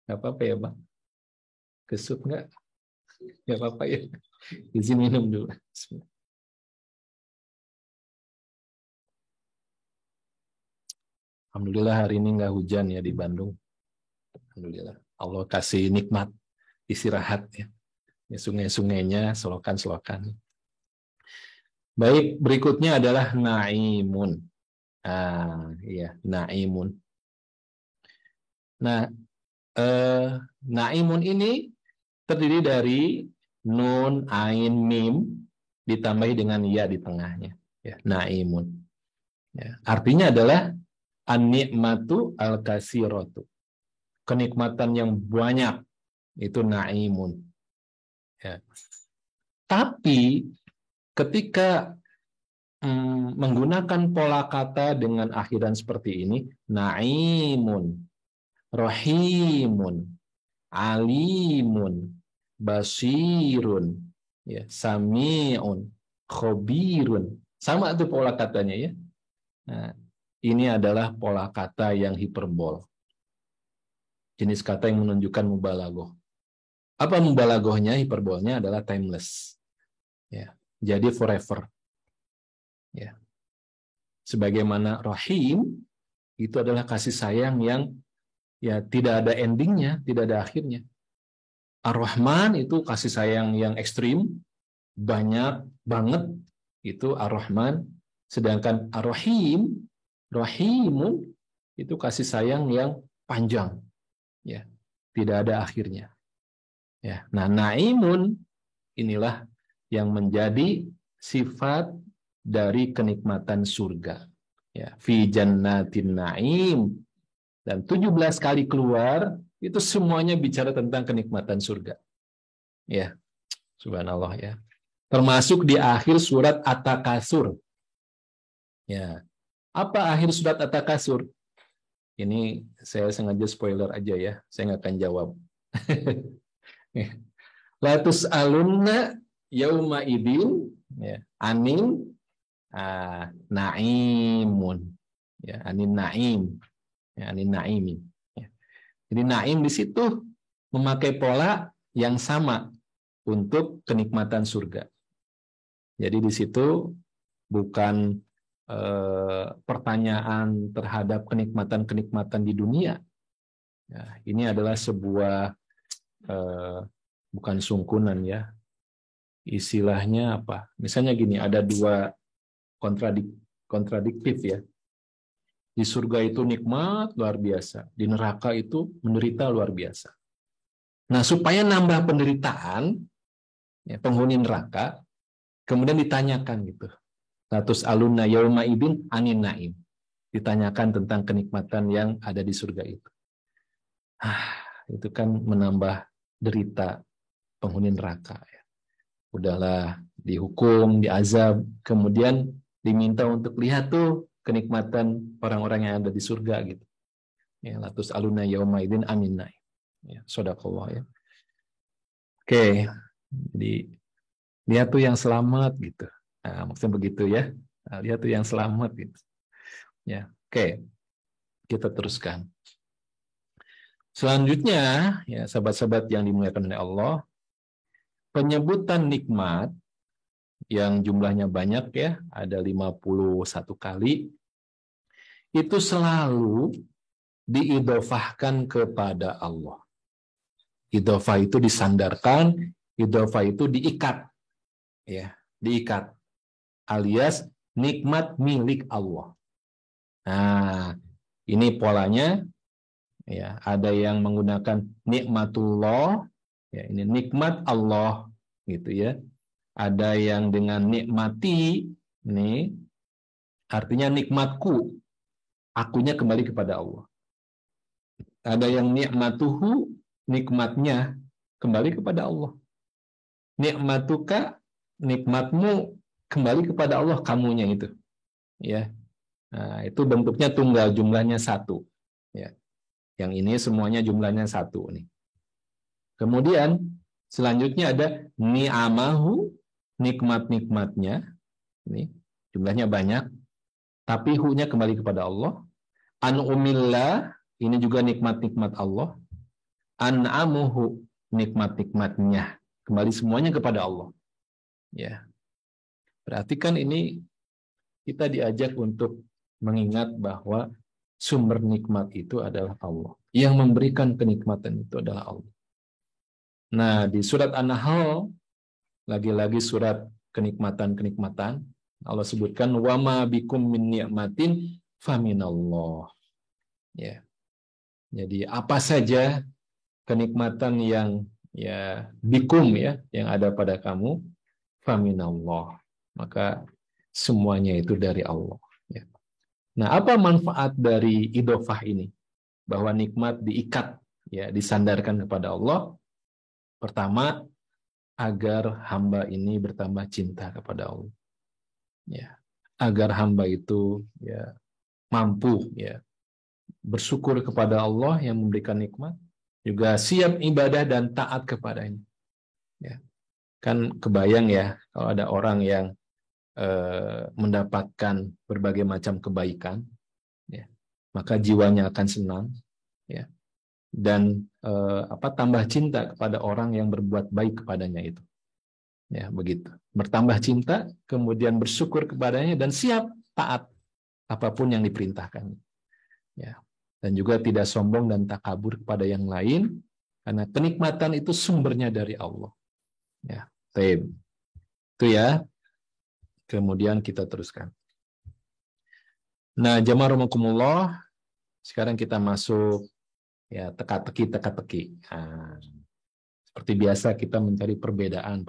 Enggak apa-apa ya, Bang? Kesut enggak? Enggak apa-apa ya. Izin minum dulu. Alhamdulillah hari ini enggak hujan ya di Bandung. Alhamdulillah. Allah kasih nikmat istirahat ya. Ya, sungai-sungainya, selokan-selokan. Baik, berikutnya adalah naimun. Iya, naimun. Nah, naimun ini terdiri dari nun, ain, mim ditambahi dengan ya di tengahnya. Ya, naimun. Ya, artinya adalah an-ni'matu al-kasiratu. Kenikmatan yang banyak itu naimun. Ya. Tapi ketika menggunakan pola kata dengan akhiran seperti ini, naimun, rohimun, alimun, basirun, ya, samiun, khobirun. Sama tuh pola katanya ya. Nah, ini adalah pola kata yang hiperbol. Jenis kata yang menunjukkan mubalaghah. Apa mubalaghahnya? Hiperbolnya adalah timeless. Ya, jadi forever. Ya. Sebagaimana rahim itu adalah kasih sayang yang ya tidak ada endingnya, tidak ada akhirnya. Ar-Rahman itu kasih sayang yang ekstrim, banyak banget, itu Ar-Rahman. Sedangkan Ar-Rahim, Rahimun itu kasih sayang yang panjang, ya, tidak ada akhirnya. Ya, nah naimun inilah yang menjadi sifat dari kenikmatan surga. Ya, fi jannatin naim, dan 17 kali keluar itu semuanya bicara tentang kenikmatan surga. Ya, subhanallah ya. Termasuk di akhir surat At-Takasur. Ya. Apa akhir surat At-Takasur? Ini saya sengaja spoiler aja ya. Saya nggak akan jawab. La tus'alunna yauma idin, ya, anin naimun. Ya, anin naim. Ya, anin naimin. Ya. Jadi naim di situ memakai pola yang sama untuk kenikmatan surga. Jadi di situ bukan pertanyaan terhadap kenikmatan-kenikmatan di dunia. Ya, ini adalah sebuah bukan sungkunan ya. Istilahnya apa? Misalnya gini, ada dua kontradiktif ya. Di surga itu nikmat luar biasa, di neraka itu menderita luar biasa. Nah, supaya nambah penderitaan, ya, penghuni neraka, kemudian ditanyakan gitu. Status alunna yauma idin anin naim. Ditanyakan tentang kenikmatan yang ada di surga itu. Itu kan menambah derita penghuni neraka. Ya. Udahlah dihukum, diazab, kemudian diminta untuk lihat tuh kenikmatan orang-orang yang ada di surga gitu. Ya, latus aluna yauma idin amin naim. Ya, shadaqallah ya. Oke, jadi lihat tuh yang selamat gitu. Nah, maksudnya begitu ya. Nah, lihat tuh yang selamat gitu. Ya, oke. Kita teruskan. Selanjutnya, ya sahabat-sahabat yang dimuliakan oleh Allah, penyebutan nikmat yang jumlahnya banyak ya, ada 51 kali, itu selalu diidhofahkan kepada Allah. Idhofah itu disandarkan, idhofah itu diikat. Ya, diikat. Alias nikmat milik Allah. Nah, ini polanya ya, ada yang menggunakan nikmatullah, ya ini nikmat Allah gitu ya. Ada yang dengan nikmati, ini artinya nikmatku, akunya kembali kepada Allah. Ada yang nikmatuhu, nikmatnya kembali kepada Allah. Nikmatuka, nikmatmu kembali kepada Allah, kamunya itu. Ya. Nah, itu bentuknya tunggal, jumlahnya satu. Ya. Yang ini semuanya jumlahnya satu nih. Kemudian selanjutnya ada ni'amahu, nikmat-nikmatnya. Ini jumlahnya banyak, tapi hu-nya kembali kepada Allah. An'umillah, ini juga nikmat-nikmat Allah. An'amuhu, nikmat-nikmatnya, kembali semuanya kepada Allah. Ya. Berarti kan ini kita diajak untuk mengingat bahwa sumber nikmat itu adalah Allah. Yang memberikan kenikmatan itu adalah Allah. Nah, di surat An-Nahl lagi-lagi surat kenikmatan-kenikmatan. Allah sebutkan wama bikum min ni'matin faminallah. Ya. Jadi apa saja kenikmatan yang ya bikum ya yang ada pada kamu faminallah. Maka semuanya itu dari Allah. Ya. Nah, apa manfaat dari idhofah ini? Bahwa nikmat diikat, ya, disandarkan kepada Allah. Pertama, agar hamba ini bertambah cinta kepada Allah. Ya. Agar hamba itu ya mampu ya bersyukur kepada Allah yang memberikan nikmat, juga siap ibadah dan taat kepadanya. Ya. Kan kebayang ya kalau ada orang yang mendapatkan berbagai macam kebaikan, ya, maka jiwanya akan senang, ya, dan tambah cinta kepada orang yang berbuat baik kepadanya itu, ya begitu. Bertambah cinta, kemudian bersyukur kepadanya dan siap taat apapun yang diperintahkan, ya. Dan juga tidak sombong dan takabur kepada yang lain, karena kenikmatan itu sumbernya dari Allah, ya. Itu ya. Kemudian kita teruskan. Nah, jamaah rahimakumullah, sekarang kita masuk ya teka-teki. Nah, seperti biasa kita mencari perbedaan.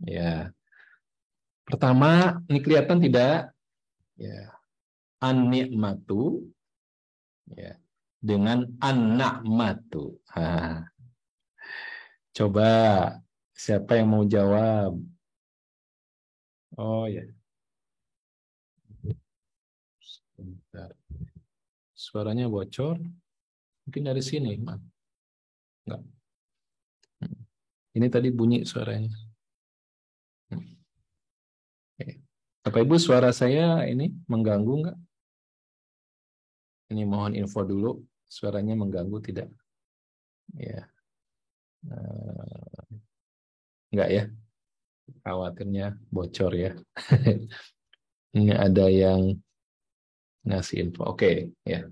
Ya. Pertama, ini kelihatan tidak? Ya. An-ni'matu ya dengan an-na'matu. Nah, coba siapa yang mau jawab? Oh ya. Bentar. Suaranya bocor. Mungkin dari sini, enggak. Ini tadi bunyi suaranya. Bapak Ibu, suara saya ini mengganggu enggak? Ini mohon info dulu, suaranya mengganggu tidak? Ya. Enggak ya? Khawatirnya bocor ya. Ini ada yang ngasih info. Oke, ya.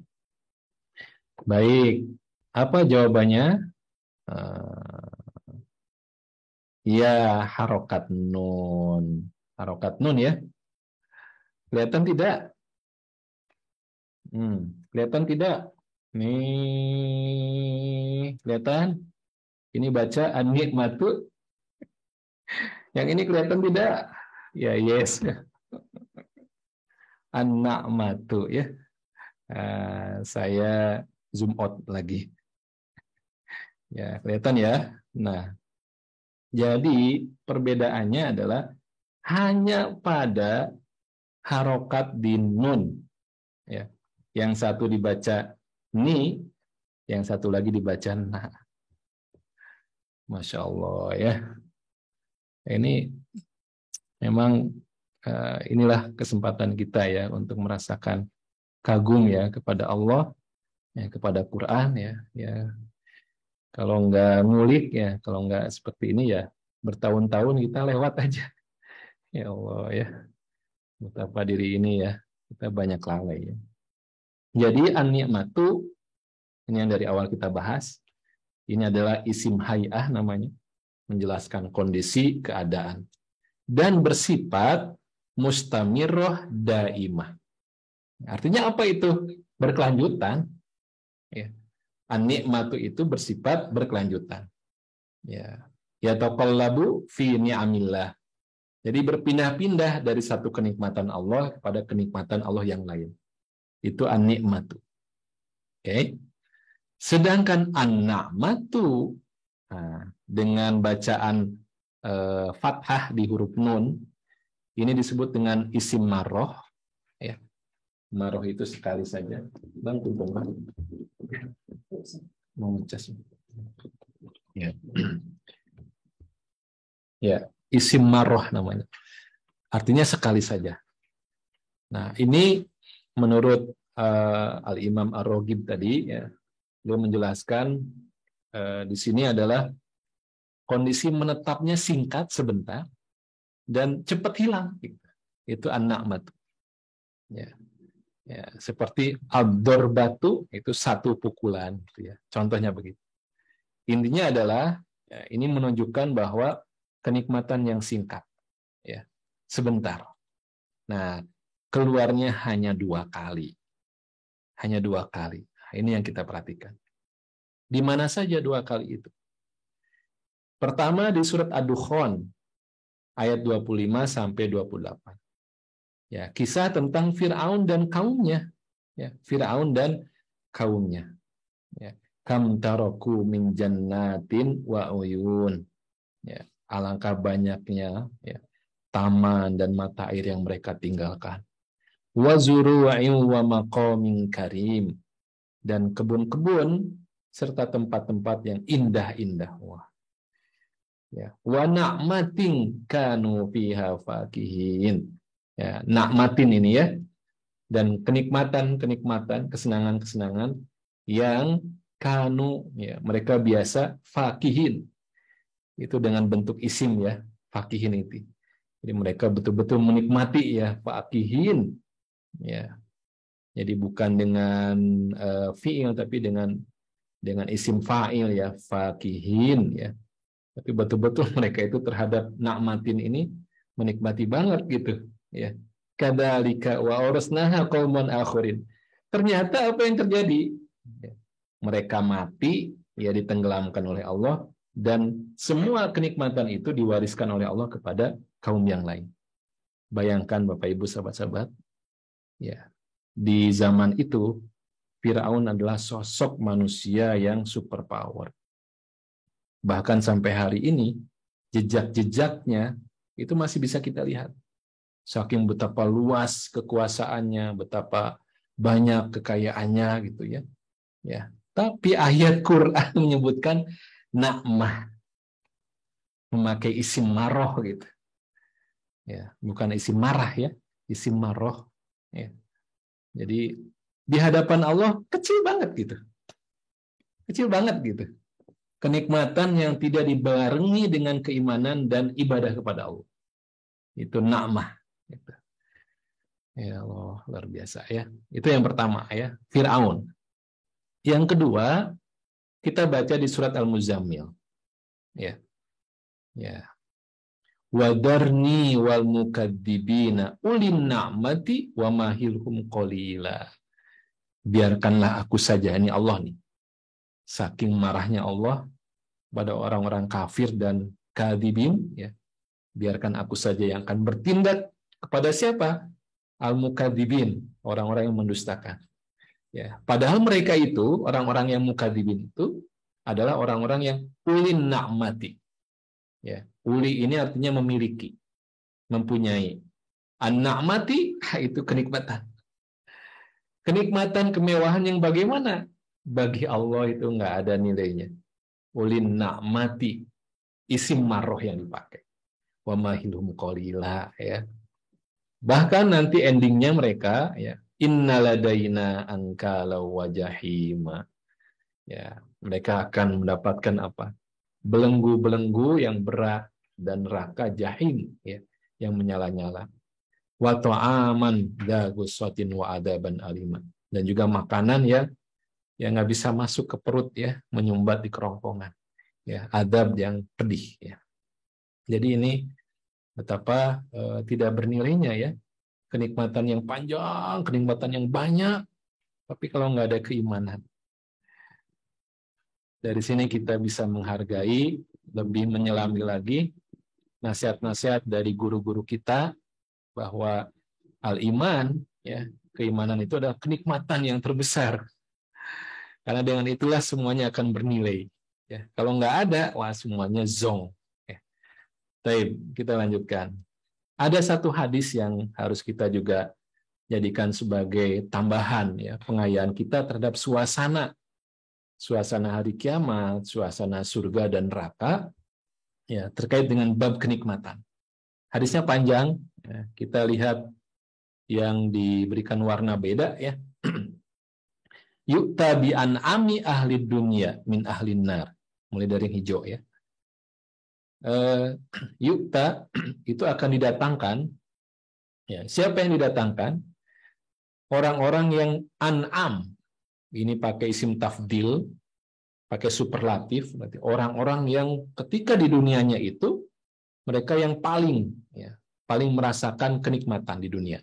Baik. Apa jawabannya? Ya, harokat nun. Harokat nun ya. Kelihatan tidak? Kelihatan tidak? Nih, kelihatan? Ini baca an-ni'matu. Yang ini kelihatan tidak? Ya, yes. An-na'matu ya. Saya zoom out lagi. Ya, kelihatan ya. Nah, jadi perbedaannya adalah hanya pada harokat di nun. Ya. Yang satu dibaca ni, yang satu lagi dibaca na. Masya Allah ya. Ini memang inilah kesempatan kita ya untuk merasakan kagum ya kepada Allah, ya, kepada Quran ya. Ya. Kalau nggak ngulik ya, kalau nggak seperti ini ya bertahun-tahun kita lewat aja. Ya Allah ya. Betapa diri ini ya, kita banyak lalai ya. Jadi an-ni'matu ini yang dari awal kita bahas. Ini adalah isim hay'ah namanya, menjelaskan kondisi keadaan dan bersifat mustamirroh daimah. Artinya apa itu? Berkelanjutan. Ya. An-ni'matu itu bersifat berkelanjutan. Ya. Yataqallabu fi ni'amillah. Jadi berpindah-pindah dari satu kenikmatan Allah kepada kenikmatan Allah yang lain. Itu an-ni'matu. Oke. Sedangkan an-na'matu dengan bacaan fathah di huruf nun ini disebut dengan isim marroh. Ya. Marroh itu sekali saja. Bang, tumpung bang. Mau ngecas. Ya. Ya, isim marroh namanya. Artinya sekali saja. Nah, ini menurut Al-Imam Ar-Raghib tadi, ya, beliau menjelaskan di sini adalah kondisi menetapnya singkat sebentar dan cepat hilang. Itu an-na'mat. Ya. Ya, seperti ad-darbatu itu satu pukulan. Gitu ya. Contohnya begitu. Intinya adalah Ya, ini menunjukkan bahwa kenikmatan yang singkat, ya, sebentar. Nah, keluarnya hanya 2 kali. Hanya 2 kali. Nah, ini yang kita perhatikan. Di mana saja 2 kali itu? Pertama di surat Ad-Dukhan ayat 25 sampai 28. Ya, kisah tentang Firaun dan kaumnya. Ya, Firaun dan kaumnya. Ya. Kam taraku min jannatin wa uyun. Ya, alangkah banyaknya ya, taman dan mata air yang mereka tinggalkan. Wa zuru'in wa maqamin karim, dan kebun-kebun serta tempat-tempat yang indah-indah. Wah. Ya, wa na'matin kanu fiha fakihin. Ya, nakmatin ini ya, dan kenikmatan-kenikmatan, kesenangan-kesenangan yang kanu ya, mereka biasa fakihin. Itu dengan bentuk isim ya, fakihin itu. Jadi mereka betul-betul menikmati ya, fakihin. Ya. Jadi bukan dengan fiil tapi dengan isim fa'il ya, fakihin ya. Tapi betul-betul mereka itu terhadap nakmatin ini menikmati banget gitu ya. Kadzalika wa awrasnaha qauman akharin. Ternyata apa yang terjadi? Mereka mati ya, ditenggelamkan oleh Allah, dan semua kenikmatan itu diwariskan oleh Allah kepada kaum yang lain. Bayangkan Bapak Ibu sahabat-sahabat, ya. Di zaman itu Firaun adalah sosok manusia yang superpower. Bahkan sampai hari ini, jejak-jejaknya itu masih bisa kita lihat. Saking betapa luas kekuasaannya, betapa banyak kekayaannya gitu ya. Ya. Tapi ayat Quran menyebutkan nakmah, memakai isim maroh gitu. Ya, bukan isim marah ya, isim maroh. Ya. Jadi di hadapan Allah kecil banget gitu. Kecil banget gitu. Kenikmatan yang tidak dibarengi dengan keimanan dan ibadah kepada Allah. Itu nakmah. Gitu. Ya Allah, luar biasa ya. Itu yang pertama ya, Fir'aun. Yang kedua, kita baca di surat Al-Muzammil. Ya. Ya. Wadarni wal mukadzibina ulin na'mati wa mahilhum qalila. Biarkanlah aku saja, ini Allah nih. Saking marahnya Allah pada orang-orang kafir dan kadzibin ya. Biarkan aku saja yang akan bertindak kepada siapa? Al-mukadzibin, orang-orang yang mendustakan. Ya, padahal mereka itu, orang-orang yang mukadzibin itu adalah orang-orang yang ulin na'mati. Ya, uli ini artinya memiliki, mempunyai. An-na'mati itu kenikmatan. Kenikmatan kemewahan yang bagaimana? Bagi Allah itu nggak ada nilainya. Ulin na'mati, isim maroh yang dipakai. Wa mahilhum qalila ya. Bahkan nanti endingnya mereka ya, innaladaina ankala wa jahima. Ya, mereka akan mendapatkan apa? Belenggu-belenggu yang berat dan neraka jahim ya, yang menyala-nyala. Wa ta'aman dza ghussatin wa adaban aliman. Dan juga makanan ya yang nggak bisa masuk ke perut ya, menyumbat di kerongkongan. Ya, adab yang pedih ya. Jadi ini betapa tidak bernilainya ya, kenikmatan yang panjang, kenikmatan yang banyak, tapi kalau nggak ada keimanan. Dari sini kita bisa menghargai, lebih menyelami lagi nasihat-nasihat dari guru-guru kita bahwa al-iman, ya, keimanan itu adalah kenikmatan yang terbesar. Karena dengan itulah semuanya akan bernilai. Ya, kalau nggak ada, wah semuanya zong. Ya. Baik, kita lanjutkan. Ada satu hadis yang harus kita juga jadikan sebagai tambahan ya, pengayaan kita terhadap suasana hari kiamat, suasana surga dan neraka ya, terkait dengan bab kenikmatan. Hadisnya panjang ya, kita lihat yang diberikan warna beda ya. Yu'ta bi an'ami ahli dunya min ahlin nar. Mulai dari yang hijau ya. Yu'ta itu akan didatangkan ya, siapa yang didatangkan? Orang-orang yang an'am. Ini pakai isim tafdil pakai superlatif, berarti orang-orang yang ketika di dunianya itu mereka yang paling paling merasakan kenikmatan di dunia.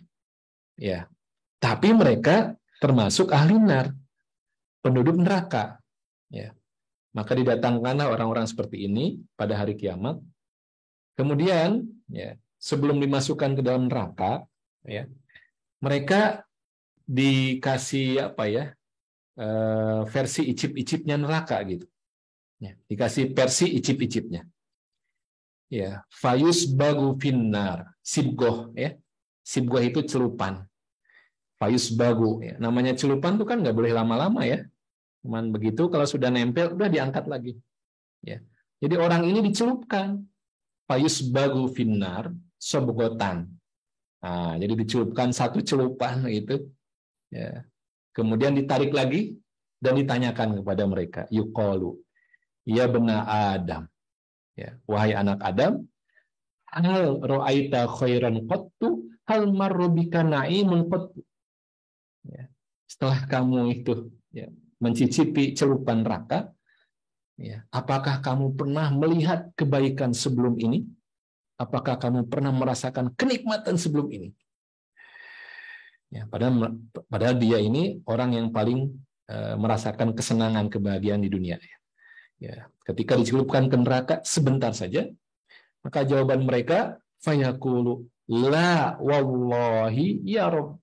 Ya. Tapi mereka termasuk ahli nar, penduduk neraka. Ya. Maka didatangkanlah orang-orang seperti ini pada hari kiamat. Kemudian sebelum dimasukkan ke dalam neraka, mereka dikasih versi icip-icipnya neraka gitu. Dikasih versi icip-icipnya. Fayus bagu finnar, sibgoh Sibgoh itu celupan. Fayus bagu namanya celupan tuh kan nggak boleh lama-lama ya. Cuman begitu kalau sudah nempel udah diangkat lagi. Jadi orang ini dicelupkan. Fayus bagu finnar sobgotan. Nah, jadi dicelupkan satu celupan itu. Kemudian ditarik lagi dan ditanyakan kepada mereka, yuqalu ya bena Adam, wahai anak Adam, hal ra'aita khairan qattu hal marra bika na'imun qattu. Setelah kamu itu mencicipi celupan neraka, apakah kamu pernah melihat kebaikan sebelum ini? Apakah kamu pernah merasakan kenikmatan sebelum ini? Padahal dia ini orang yang paling merasakan kesenangan, kebahagiaan di dunia. Ketika dicelupkan ke neraka sebentar saja, maka jawaban mereka fayaqulu la wallahi ya Rabb,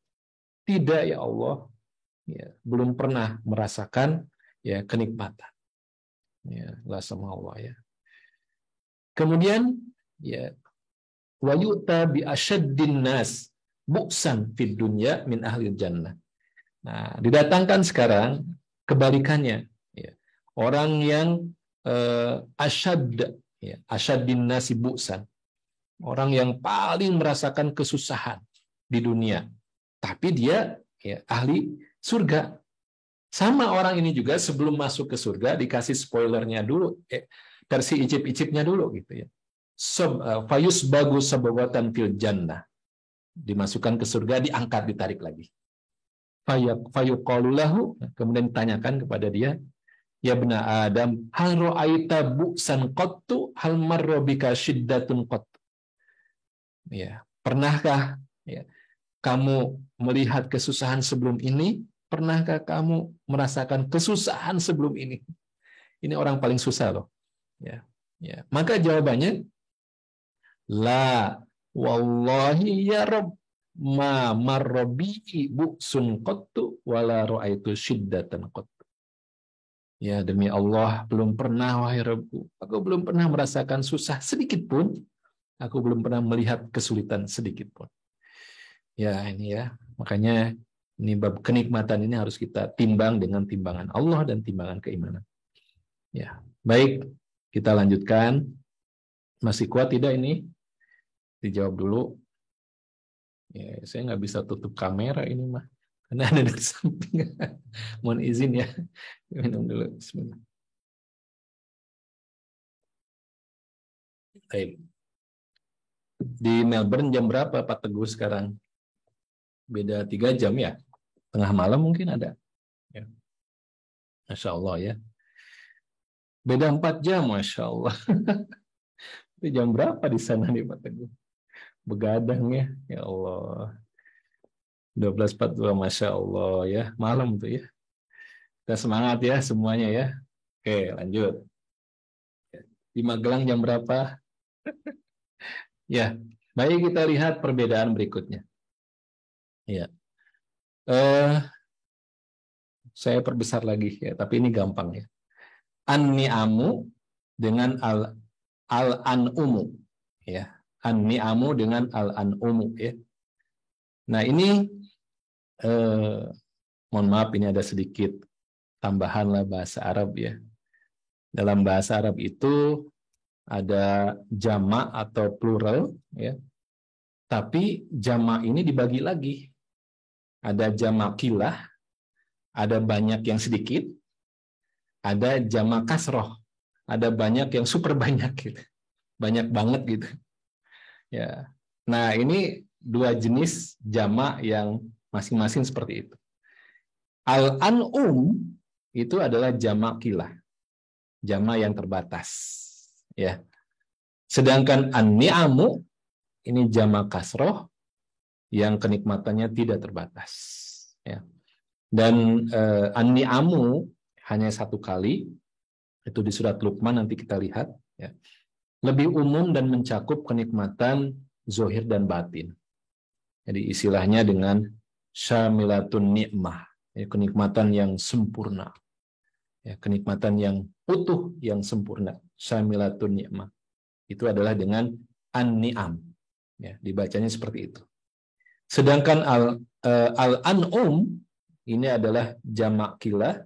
tidak ya Allah, belum pernah merasakan kenikmatan. La sama Allah. Kemudian wa yu'ta bi asyaddin nas bu'san fid dunya min ahli jannah. Nah, didatangkan sekarang kebalikannya. Orang yang asyaddin nasi bu'san. Orang yang paling merasakan kesusahan di dunia. Tapi dia ahli surga. Sama orang ini juga sebelum masuk ke surga dikasih spoilernya dulu, versi icip-icipnya dulu gitu ya. Fayus bagus sabawatan fil jannah. Dimasukkan ke surga, diangkat, ditarik lagi. Fayuqalu lahu, kemudian ditanyakan kepada dia, ya bena Adam, hal ra'aita bu'san qattu hal marra bika syiddatun qattu. Pernahkah kamu melihat kesusahan sebelum ini? Pernahkah kamu merasakan kesusahan sebelum ini? Ini orang paling susah loh. Maka jawabannya la wallahi ya Rabb ma marrabi bu'sun qattu wala ra'aitu syiddatan qattu. Ya demi Allah, belum pernah wahai Rabbku, aku belum pernah merasakan susah sedikit pun, aku belum pernah melihat kesulitan sedikit pun. Ini makanya ini bab kenikmatan ini harus kita timbang dengan timbangan Allah dan timbangan keimanan. Baik, kita lanjutkan. Masih kuat tidak ini? Dijawab dulu. Saya nggak bisa tutup kamera ini mah, karena ada di samping. Mohon izin ya. Minum dulu. Bismillah. Baik. Di Melbourne jam berapa Pak Teguh sekarang? Beda 3 jam ya? Tengah malam mungkin ada. Masya Allah ya. Beda 4 jam, Masya Allah. Itu jam berapa di sana nih Pak Teguh? Begadang ya, ya Allah. 12.42, Masya Allah ya, malam tuh ya. Kita semangat ya semuanya ya. Oke, lanjut. Di Magelang jam berapa? Ya, baik, kita lihat perbedaan berikutnya. Ya, saya perbesar lagi ya, tapi ini gampang ya. An-ni'amu dengan al-an'umu ya. An-ni'amu dengan al-an'umu ya. Nah ini mohon maaf, ini ada sedikit tambahan lah bahasa Arab ya. Dalam bahasa Arab itu ada jamak atau plural ya. Tapi jamak ini dibagi lagi. Ada jamak kilah, ada banyak yang sedikit, ada jamak kasroh, ada banyak yang super banyak gitu. Banyak banget gitu. Ya. Nah, ini 2 jenis jamak yang masing-masing seperti itu. Al-an'um itu adalah jamak kilah. jama yang terbatas, ya. Sedangkan an-ni'amu ini jama kasroh yang kenikmatannya tidak terbatas, ya. Dan an-ni'amu hanya satu kali, itu di surat Luqman, nanti kita lihat, ya. Lebih umum dan mencakup kenikmatan zohir dan batin. Jadi istilahnya dengan syamilatun ni'mah, ya, kenikmatan yang sempurna, ya, kenikmatan yang utuh, yang sempurna. Syamilatun ni'mah itu adalah dengan an-ni'am, ya, dibacanya seperti itu. Sedangkan al-an'um ini adalah jamak kilah,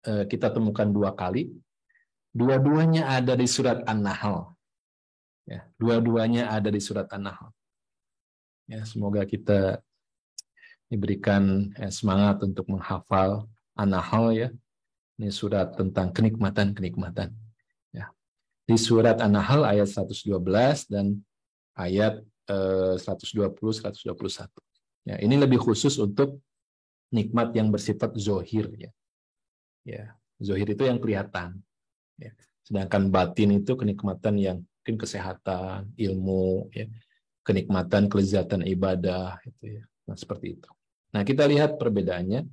kita temukan 2 kali. Dua-duanya ada di surat An-Nahl, ya, dua-duanya ada di surat An-Nahl. Ya, semoga kita diberikan semangat untuk menghafal An-Nahl, ya. Ini surat tentang kenikmatan-kenikmatan. Ya. Di surat An-Nahl ayat 112 dan ayat 120-121. Ya, ini lebih khusus untuk nikmat yang bersifat zohir, ya. Ya, zohir itu yang kelihatan. Ya. Sedangkan batin itu kenikmatan yang mungkin kesehatan, ilmu, ya, kenikmatan, kelezatan ibadah, itu, ya. Nah, seperti itu. Nah, kita lihat perbedaannya.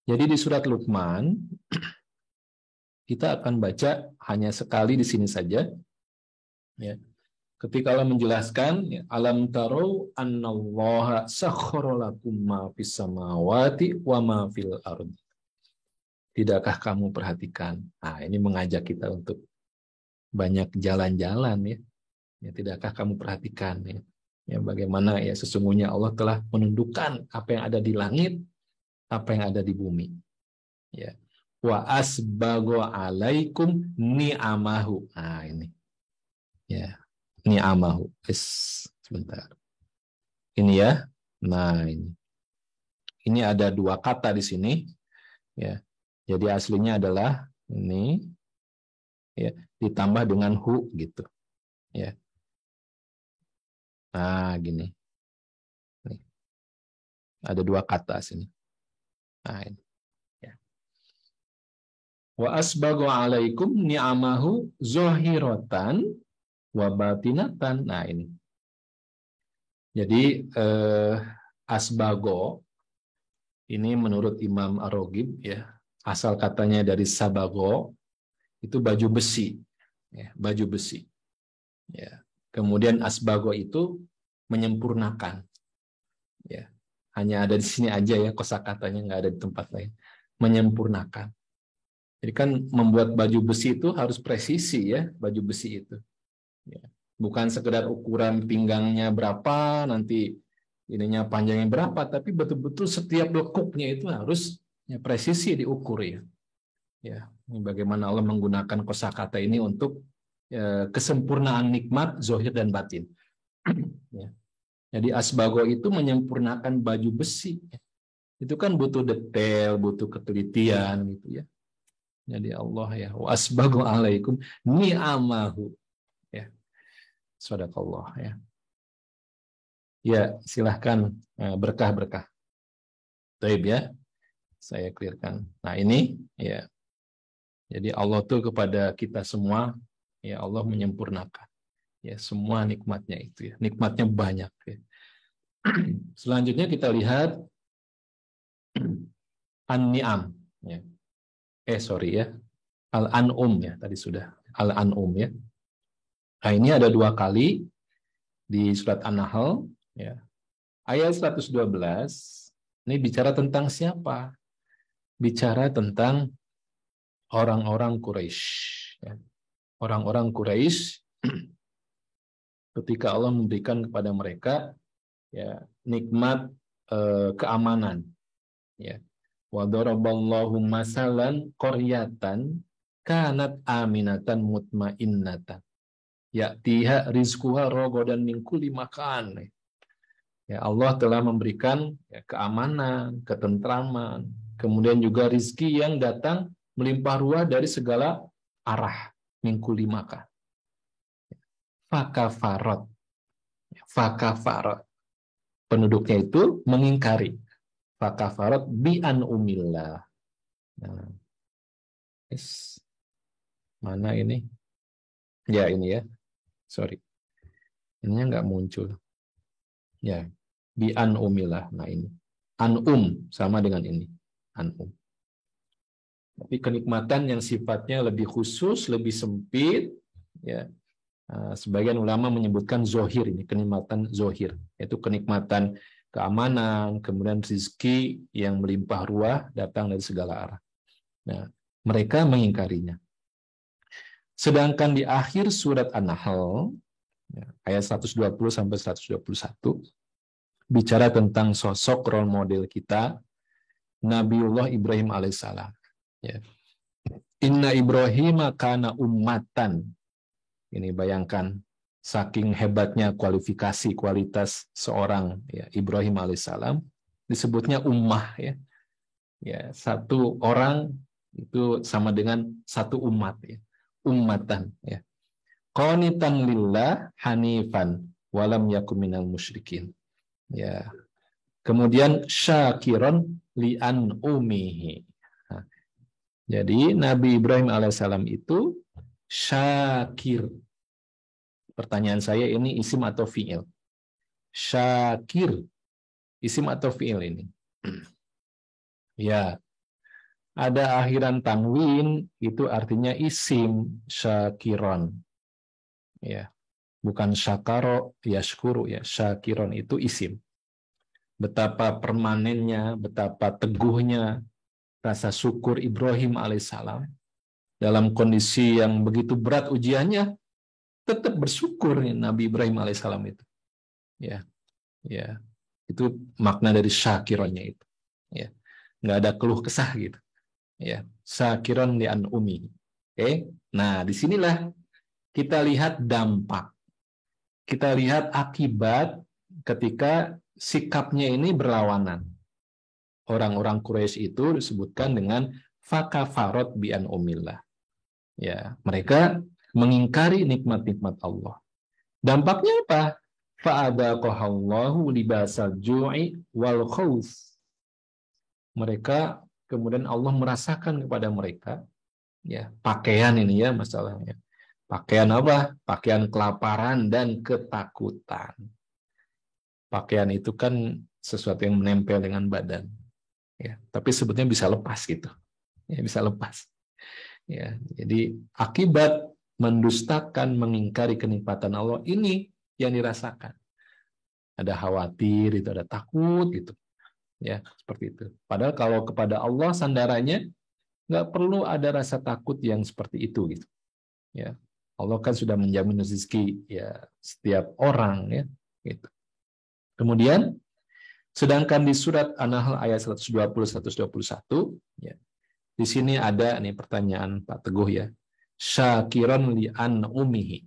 Jadi di surat Luqman kita akan baca hanya sekali di sini saja, ya. Ketika Allah menjelaskan, ya, alam tarau annallaha sakhkhara lakum ma fis samawati wa ma fil ardi. Tidakkah kamu perhatikan? Nah, ini mengajak kita untuk banyak jalan-jalan, ya. Ya, tidakkah kamu perhatikan, ya, ya, bagaimana, ya, sesungguhnya Allah telah menundukkan apa yang ada di langit, apa yang ada di bumi, ya. Wa asbago alaikum ni'amahu. Nah, ini, ya, ni'amahu. Sebentar. Ini, ya. Nah, ini ada 2 kata di sini, ya. Jadi aslinya adalah ini, ya, ditambah dengan hu, gitu, ya. Nah, gini. Nih. Ada 2 kata sini. Nah, ini, ya. Wa asbagu alaikum ni'amahu zahiratan wa batinatan. Nah, ini. Jadi asbago ini menurut Imam Ar-Raghib, ya, asal katanya dari sabago, itu baju besi, ya, baju besi, ya. Kemudian asbago itu menyempurnakan, ya. Hanya ada di sini aja, ya, kosakatanya, nggak ada di tempat lain. Menyempurnakan. Jadi kan membuat baju besi itu harus presisi, ya, baju besi itu, ya. Bukan sekedar ukuran pinggangnya berapa, nanti ininya panjangnya berapa, tapi betul-betul setiap lekuknya itu harus, ya, presisi diukur, ya. Ya, ini bagaimana Allah menggunakan kosakata ini untuk, ya, kesempurnaan nikmat zohir dan batin. Ya. Jadi asbago itu menyempurnakan baju besi. Itu kan butuh detail, butuh ketelitian, gitu, ya. Jadi Allah, ya, wa asbago alaikum ni'amahu, ya. Shadakallah, ya. Ya, silahkan berkah-berkah. Baik, ya. Saya clearkan. Nah, ini, ya. Jadi Allah tuh kepada kita semua, ya, Allah menyempurnakan, ya, semua nikmatnya itu, ya. Nikmatnya banyak, ya. Selanjutnya kita lihat an-ni'am, ya. Ya. Al-an'um, ya, tadi sudah. Al-an'um, ya. Nah, ini ada 2 kali di surat An-Nahl, ya. Ayat 112 ini bicara tentang siapa? Bicara tentang orang-orang Quraisy, ya. Orang-orang Quraisy ketika Allah memberikan kepada mereka, ya, nikmat keamanan, ya. Wa daraballahu masalan qaryatan kanat aminatan mutmainnatan ya'tiha rizquha ragadan min kulli makan. Ya, Allah telah memberikan, ya, keamanan, ketentraman, kemudian juga rizki yang datang melimpah ruah dari segala arah, min kulli makan. Fakafarot. Fakafarot. Penduduknya itu mengingkari. Fakafarot bi'an umillah. Nah, Yes. Mana ini? Ya ini ya. Sorry. Ininya nggak muncul. Ya. Bi an'umilah. Nah ini. An'um sama dengan ini. An'um. Tapi kenikmatan yang sifatnya lebih khusus, lebih sempit, ya. Sebagian ulama menyebutkan zohir, ini kenikmatan zohir, yaitu kenikmatan keamanan, kemudian rezeki yang melimpah ruah datang dari segala arah. Nah, mereka mengingkarinya. Sedangkan di akhir surat An-Nahl, ayat 120 sampai 121, bicara tentang sosok role model kita, Nabiullah Ibrahim alaihissalam. Ya. Inna Ibrahim kana ummatan. Ini bayangkan saking hebatnya kualitas seorang ya, Ibrahim alaihissalam disebutnya ummah ya. Ya, satu orang itu sama dengan satu umat ya. Ummatan ya. Qanitan lillah hanifan walam yakum minal musyrikin. Ya. Kemudian syakiron li'an umihi. Nah, jadi Nabi Ibrahim alaihissalam itu syakir. Pertanyaan saya ini isim atau fi'il? Syakir. Isim atau fi'il ini? Ya. Ada akhiran tanwin, itu artinya isim syakiron. Ya. Bukan syakaro, yashkuru ya. Syakiron itu isim. Betapa permanennya, betapa teguhnya rasa syukur Ibrahim alaihissalam dalam kondisi yang begitu berat ujiannya, tetap bersyukur nih, Nabi Ibrahim alaihissalam itu. Ya, ya, itu makna dari syakironnya itu. Ya, nggak ada keluh kesah gitu. Ya, syakiron li an umi. Oke, nah disinilah kita lihat dampak, kita lihat akibat ketika sikapnya ini berlawanan. Orang-orang Quraisy itu disebutkan dengan fakafarot bi an umillah. Ya, mereka mengingkari nikmat-nikmat Allah. Dampaknya apa? Fa'adaqahallahu libasal ju'i wal khauf. Mereka kemudian Allah merasakan kepada mereka ya, pakaian ini ya masalahnya. Pakaian apa? Pakaian kelaparan dan ketakutan. Pakaian itu kan sesuatu yang menempel dengan badan. Ya, tapi sebetulnya bisa lepas gitu. Ya, bisa lepas. Ya, jadi akibat mendustakan, mengingkari kenikmatan Allah ini yang dirasakan. Ada khawatir, itu ada takut gitu. Ya, seperti itu. Padahal kalau kepada Allah sandarannya nggak perlu ada rasa takut yang seperti itu gitu. Ya. Allah kan sudah menjamin rezeki ya setiap orang ya gitu. Kemudian sedangkan di surat An-Nahl ayat 120-121 ya. Di sini ada nih pertanyaan Pak Teguh ya. Syakiran li an umihi.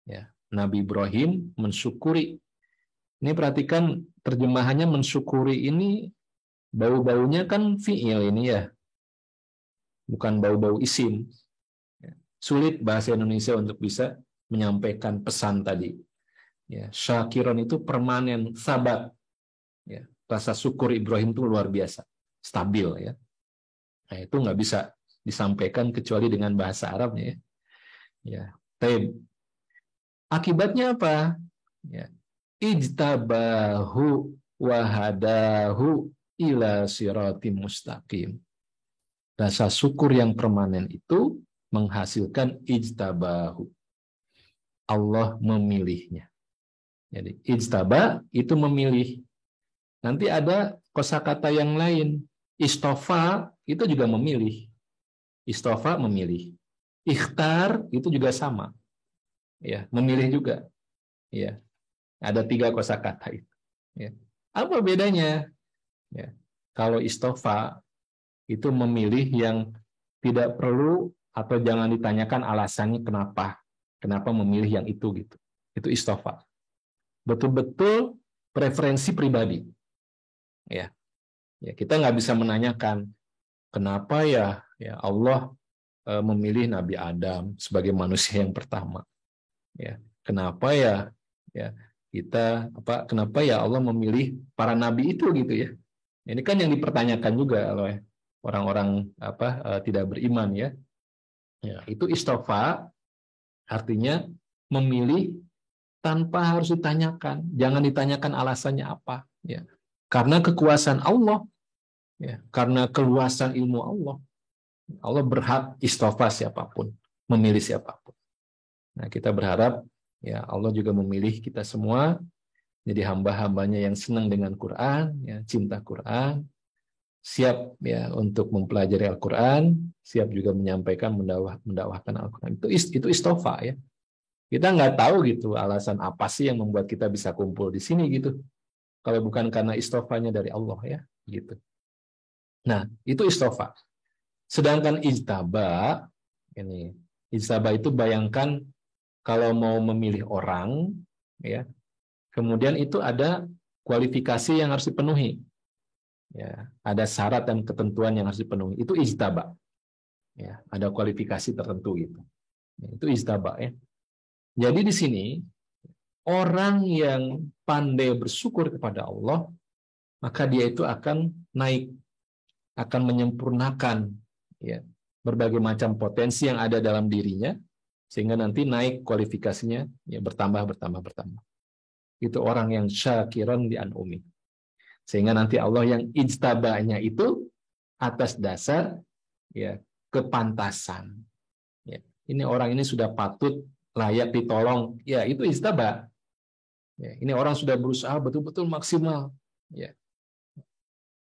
Ya, Nabi Ibrahim mensyukuri. Ini perhatikan terjemahannya mensyukuri ini bau-baunya kan fi'il ini ya. Bukan bau-bau isim. Sulit bahasa Indonesia untuk bisa menyampaikan pesan tadi. Ya, syakiran itu permanen, sabat. Ya, rasa syukur Ibrahim itu luar biasa, stabil ya. Nah, itu nggak bisa disampaikan kecuali dengan bahasa Arabnya ya. Ya, akibatnya apa? Ya, ijtabahu wahadahu ila siratim mustaqim. Rasa syukur yang permanen itu menghasilkan ijtabahu. Allah memilihnya. Jadi ijtaba itu memilih. Nanti ada kosakata yang lain. Istofa itu juga memilih. Istofa memilih. Ikhtar itu juga sama. Ya, memilih juga. Ya. Ada 3 kosakata itu. Ya. Apa bedanya? Ya. Kalau istofa itu memilih yang tidak perlu atau jangan ditanyakan alasannya kenapa memilih yang itu gitu. Itu istofa. Betul-betul preferensi pribadi. Ya. Ya, kita nggak bisa menanyakan kenapa ya Allah memilih Nabi Adam sebagai manusia yang pertama. Ya, kenapa ya kenapa ya Allah memilih para nabi itu gitu ya. Ini kan yang dipertanyakan juga oleh orang-orang tidak beriman ya. Ya, itu istofa artinya memilih tanpa harus ditanyakan. Jangan ditanyakan alasannya apa. Ya. Karena kekuasaan Allah, ya. Karena keluasan ilmu Allah. Allah berhak istofa siapapun, memilih siapapun. Nah, kita berharap ya Allah juga memilih kita semua jadi hamba-hambanya yang senang dengan Quran, ya, cinta Quran, siap ya untuk mempelajari Al-Quran, siap juga menyampaikan mendakwahkan Al-Quran. Itu istofa ya. Kita nggak tahu gitu alasan apa sih yang membuat kita bisa kumpul di sini gitu. Kalau bukan karena istofanya dari Allah ya, gitu. Nah, itu istofa. Sedangkan ijtaba itu bayangkan kalau mau memilih orang ya, kemudian itu ada kualifikasi yang harus dipenuhi. Ya, ada syarat dan ketentuan yang harus dipenuhi. Itu ijtaba. Ya, ada kualifikasi tertentu gitu. Itu ijtaba ya. Jadi di sini orang yang pandai bersyukur kepada Allah, maka dia itu akan naik, akan menyempurnakan ya berbagai macam potensi yang ada dalam dirinya, sehingga nanti naik kualifikasinya ya bertambah. Itu orang yang syakiran di an'umi. Sehingga nanti Allah yang ijtabanya itu atas dasar ya kepantasan. Ya. Ini orang ini sudah patut layak ditolong. Ya, itu ijtaba. Ya, ini orang sudah berusaha betul-betul maksimal. Ya.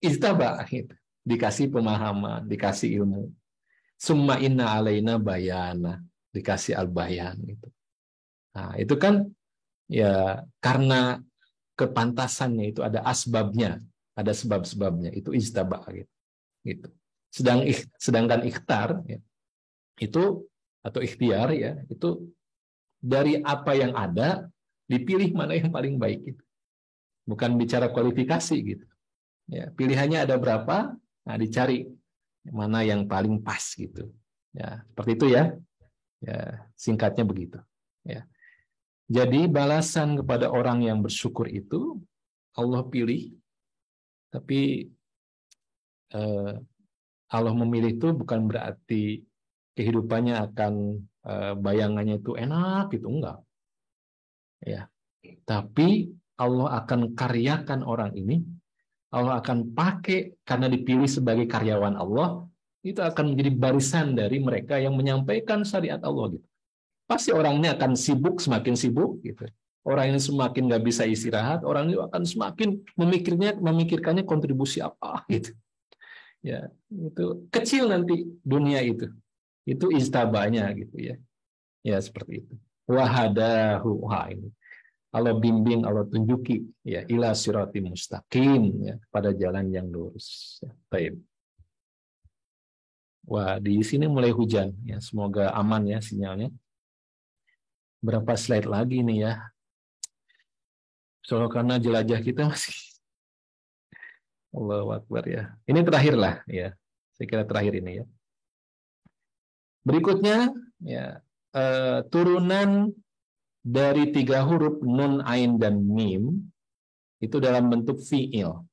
Ijtaba gitu. Dikasih pemahaman, dikasih ilmu. Summa inna alaina bayana, dikasih al-bayan gitu. Nah, itu kan ya karena kepantasannya itu ada asbabnya, ada sebab-sebabnya, itu ijtaba gitu. Sedangkan ikhtar ya, itu atau ikhtiar ya, itu dari apa yang ada dipilih mana yang paling baik gitu. Bukan bicara kualifikasi gitu. Ya, pilihannya ada berapa? Nah, dicari mana yang paling pas gitu. Ya, seperti itu ya. Ya, singkatnya begitu. Ya. Jadi balasan kepada orang yang bersyukur itu Allah pilih, tapi Allah memilih itu bukan berarti kehidupannya akan bayangannya itu enak gitu, enggak. Ya. Tapi Allah akan karyakan orang ini, Allah akan pakai karena dipilih sebagai karyawan Allah, itu akan menjadi barisan dari mereka yang menyampaikan syariat Allah gitu. Pasti orangnya akan sibuk, semakin sibuk gitu. Orang ini semakin nggak bisa istirahat, orang ini akan semakin memikirkannya kontribusi apa gitu. Ya, itu kecil nanti dunia itu. Itu istabanya gitu ya. Ya seperti itu. Wahadahu ini. Allah bimbing, Allah tunjuki ya ila sirati mustaqim ya pada jalan yang lurus. Ya, baik. Wah, di sini mulai hujan ya. Semoga aman ya sinyalnya. Berapa slide lagi nih ya? Soalnya karena jelajah kita masih Allahu Akbar ya. Ini terakhir lah ya. Saya kira terakhir ini ya. Berikutnya ya turunan dari 3 huruf nun, ain dan mim itu dalam bentuk fiil.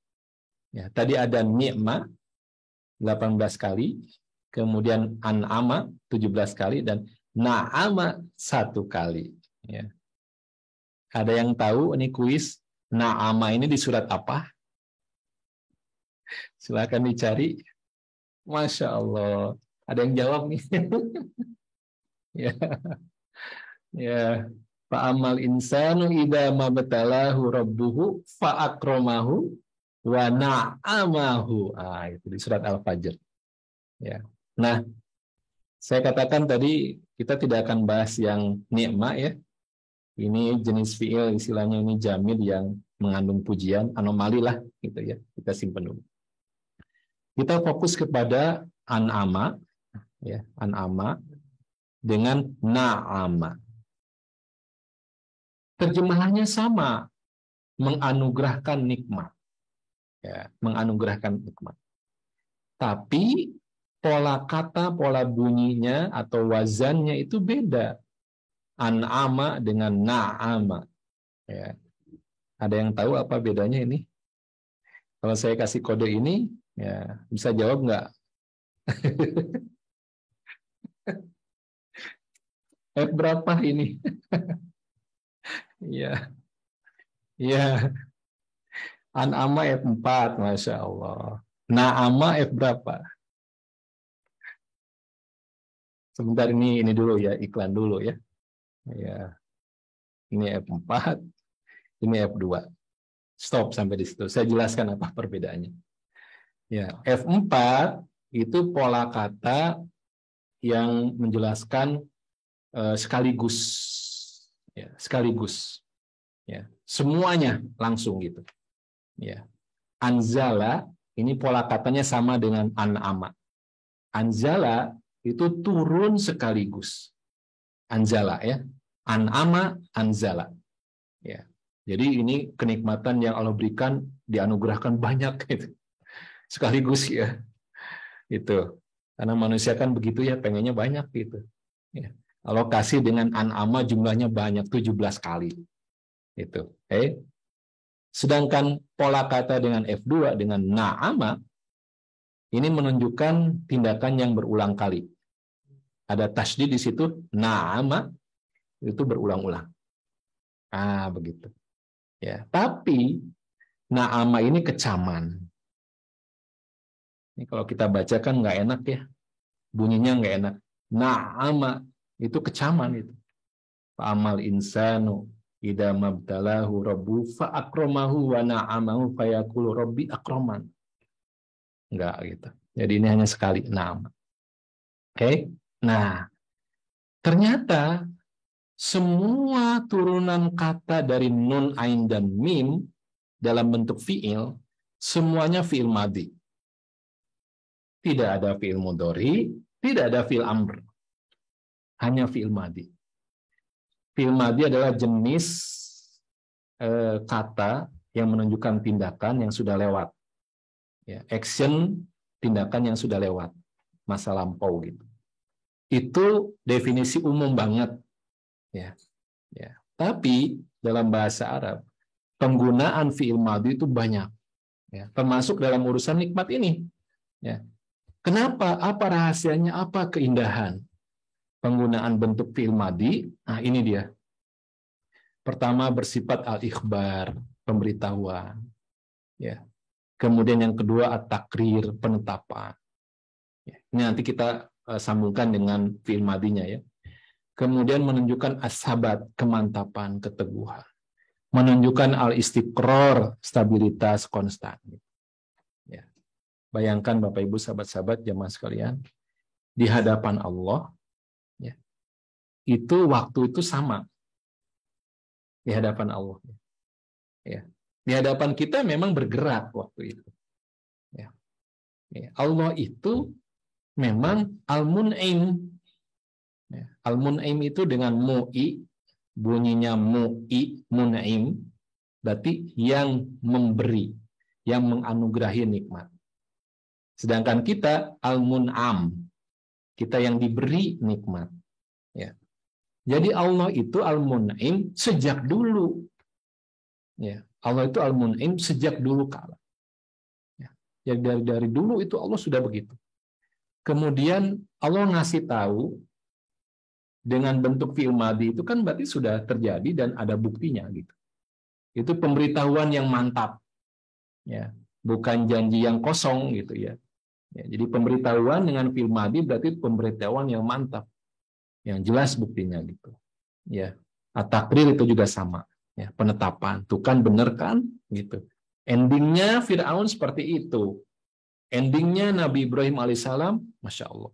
Ya, tadi ada ni'ma 18 kali, kemudian an'ama 17 kali dan na'ama 1 kali. Ya. Ada yang tahu ini kuis na'ama ini di surat apa? Silakan dicari. Masya Allah. Ada yang jawab nih. Ya. Ya. Fa'amal insanu idza mabtalahu rabbuhu fa'akramahu wa na'amahu. Itu di surat Al-Fajr. Ya. Nah, saya katakan tadi kita tidak akan bahas yang ni'ma ya. Ini jenis fi'il, istilahnya ini jamid yang mengandung pujian, anomali lah gitu ya. Kita simpan dulu. Kita fokus kepada an'ama ya, an'ama dengan na'ama. Terjemahannya sama, menganugerahkan nikmat. Ya, menganugerahkan nikmat. Tapi pola kata, pola bunyinya atau wazannya itu beda. An'ama dengan na'ama. Ya. Ada yang tahu apa bedanya ini? Kalau saya kasih kode ini, ya bisa jawab nggak? F berapa ini? Iya, iya. An'ama F4, Masya Allah. Na'ama F berapa? Sebentar, ini dulu ya, iklan dulu ya. Ya, ini F4, ini F2. Stop sampai di situ. Saya jelaskan apa perbedaannya. Ya, F4 itu pola kata yang menjelaskan sekaligus. Ya, sekaligus. Ya, semuanya langsung gitu. Ya. Anzala ini pola katanya sama dengan an'ama. Anzala itu turun sekaligus. Anzala ya. An'ama, anzala. Ya. Jadi ini kenikmatan yang Allah berikan, dianugerahkan banyak gitu. Sekaligus ya. Itu. Karena manusia kan begitu ya, pengennya banyak gitu. Ya. Allah kasih dengan an'ama jumlahnya banyak, 17 kali. Itu. Sedangkan pola kata dengan F2 dengan na'ama ini menunjukkan tindakan yang berulang kali. Ada tasydid di situ, na'ama itu berulang-ulang. Begitu. Ya, tapi na'ama ini kecaman. Ini kalau kita baca kan nggak enak ya, bunyinya nggak enak. Na'ama itu kecaman itu. Fa'amal insanu idza mabtalahu rabbu fa akramahu wa na'amahu fa yaqulu rabbi akraman. Enggak gitu. Jadi ini hanya sekali nama. Oke. Nah, ternyata semua turunan kata dari nun, ain, dan mim dalam bentuk fiil, semuanya fiil madhi. Tidak ada fiil mudhari, tidak ada fiil amr. Hanya fiil madhi. Fiil madhi adalah jenis kata yang menunjukkan tindakan yang sudah lewat. Ya, action, tindakan yang sudah lewat. Masa lampau gitu. Itu definisi umum banget. Ya. Tapi dalam bahasa Arab, penggunaan fi'il madhi itu banyak. Ya. Termasuk dalam urusan nikmat ini. Ya. Kenapa? Apa rahasianya? Apa keindahan penggunaan bentuk fi'il madhi? Nah, ini dia. Pertama, bersifat al-ikhbar, pemberitahuan. Ya. Kemudian yang kedua, at-takrir, penetapan. Ya. Ini nanti kita sambungkan dengan fi'il madhinya ya. Kemudian menunjukkan as-sabat, kemantapan, keteguhan. Menunjukkan al-istiqrar, stabilitas, konstan. Ya. Bayangkan Bapak Ibu sahabat-sahabat jamaah sekalian, di hadapan Allah, ya, itu waktu itu sama. Di hadapan Allah. Ya. Di hadapan kita memang bergerak waktu itu. Ya. Ya. Allah itu memang al-mun'im. Ya. Al-mun'im itu dengan mu'i, bunyinya mu'i, mun'im, berarti yang memberi, yang menganugerahi nikmat. Sedangkan kita al-mun'am, kita yang diberi nikmat. Ya. Jadi Allah itu al-mun'im sejak dulu. Ya. Allah itu al-mun'im sejak dulu kala. Ya. Jadi dari dulu itu Allah sudah begitu. Kemudian Allah ngasih tahu dengan bentuk fi'il madhi itu kan berarti sudah terjadi dan ada buktinya gitu. Itu pemberitahuan yang mantap. Ya, bukan janji yang kosong gitu ya. Ya, jadi pemberitahuan dengan fi'il madhi berarti pemberitahuan yang mantap. Yang jelas buktinya gitu. Ya. At-takrir itu juga sama, ya, penetapan. Tuh kan bener kan gitu. Endingnya Firaun seperti itu. Endingnya Nabi Ibrahim alaihissalam, Masya Allah.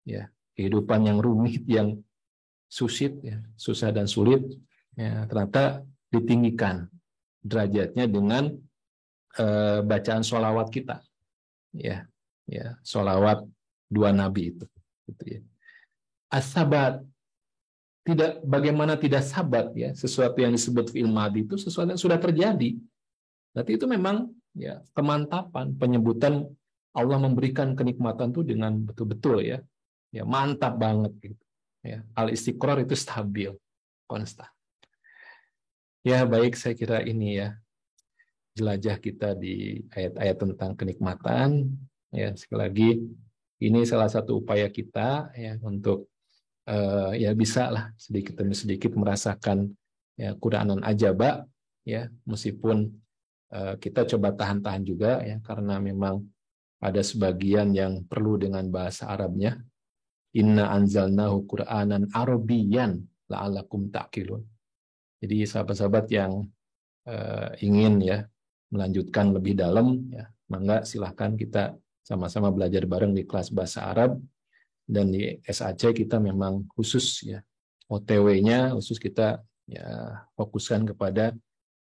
Ya, kehidupan yang rumit, yang susit, ya, susah dan sulit, ya, ternyata ditinggikan derajatnya dengan bacaan sholawat kita, ya, sholawat dua nabi itu, gitu ya. As-sabat, tidak, bagaimana tidak sabat ya, sesuatu yang disebut fi'il madhi itu sesuatu yang sudah terjadi. Berarti itu memang ya kemantapan, penyebutan Allah memberikan kenikmatan itu dengan betul-betul ya, mantap banget gitu. Ya, al-istiqrar itu stabil, konstan. Ya baik, saya kira ini ya jelajah kita di ayat-ayat tentang kenikmatan. Ya sekali lagi Ini salah satu upaya kita ya untuk ya bisa lah sedikit demi sedikit merasakan ya Qur'anan ajaba ya, meskipun kita coba tahan-tahan juga ya karena memang ada sebagian yang perlu dengan bahasa Arabnya. Inna anzalnahu Qur'anan Arabiyyan la'allakum ta'qilun. Jadi sahabat-sahabat yang ingin ya melanjutkan lebih dalam ya, mangga silahkan kita sama-sama belajar bareng di kelas bahasa Arab. Dan di SAC kita memang khusus ya OTW-nya khusus kita ya fokuskan kepada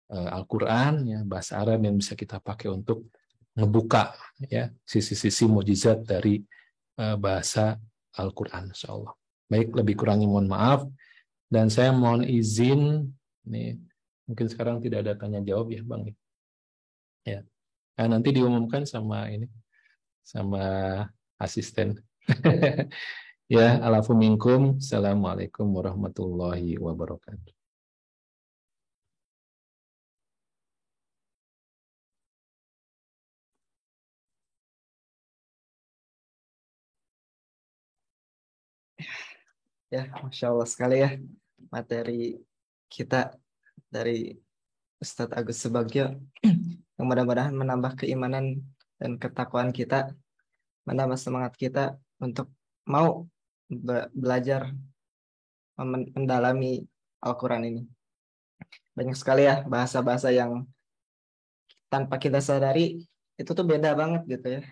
Al-Qur'an ya bahasa Arab yang bisa kita pakai untuk ngebuka ya sisi-sisi mukjizat dari bahasa Al-Qur'an insyaallah. Baik, lebih kurangnya mohon maaf dan saya mohon izin nih, mungkin sekarang tidak ada tanya jawab ya Bang ya. Nah, nanti diumumkan sama ini sama asisten. Ya, alafu minkum. Assalamualaikum warahmatullahi wabarakatuh. Ya, Masya Allah sekali ya materi kita dari Ustadz Agus Subagio yang mudah-mudahan menambah keimanan dan ketakwaan kita, menambah semangat kita untuk mau belajar mendalami Al-Quran ini. Banyak sekali ya bahasa-bahasa yang tanpa kita sadari itu tuh beda banget gitu ya.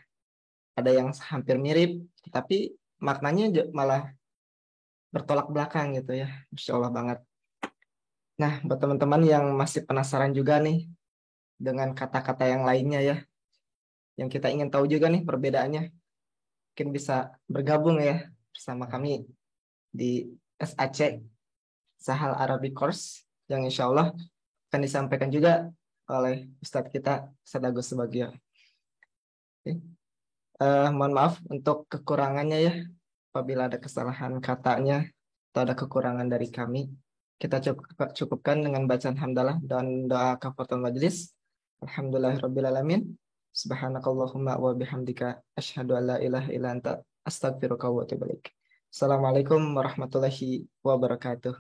Ada yang hampir mirip, tapi maknanya malah bertolak belakang gitu ya. Masya Allah banget. Nah, buat teman-teman yang masih penasaran juga nih dengan kata-kata yang lainnya ya, yang kita ingin tahu juga nih perbedaannya, mungkin bisa bergabung ya bersama kami di SAC, Sahal Arabic Course, yang insya Allah akan disampaikan juga oleh Ustadz kita, Ustadz Agus Subagio. Mohon maaf untuk kekurangannya ya, apabila ada kesalahan katanya atau ada kekurangan dari kami. Kita cukupkan dengan bacaan hamdalah dan doa kafaratul majelis. Alhamdulillahirrabbilalamin. Subhanakallahumma wa bihamdika asyhadu an la ilaha illa anta astaghfiruka wa atubu ilaik. Assalamualaikum warahmatullahi wabarakatuh.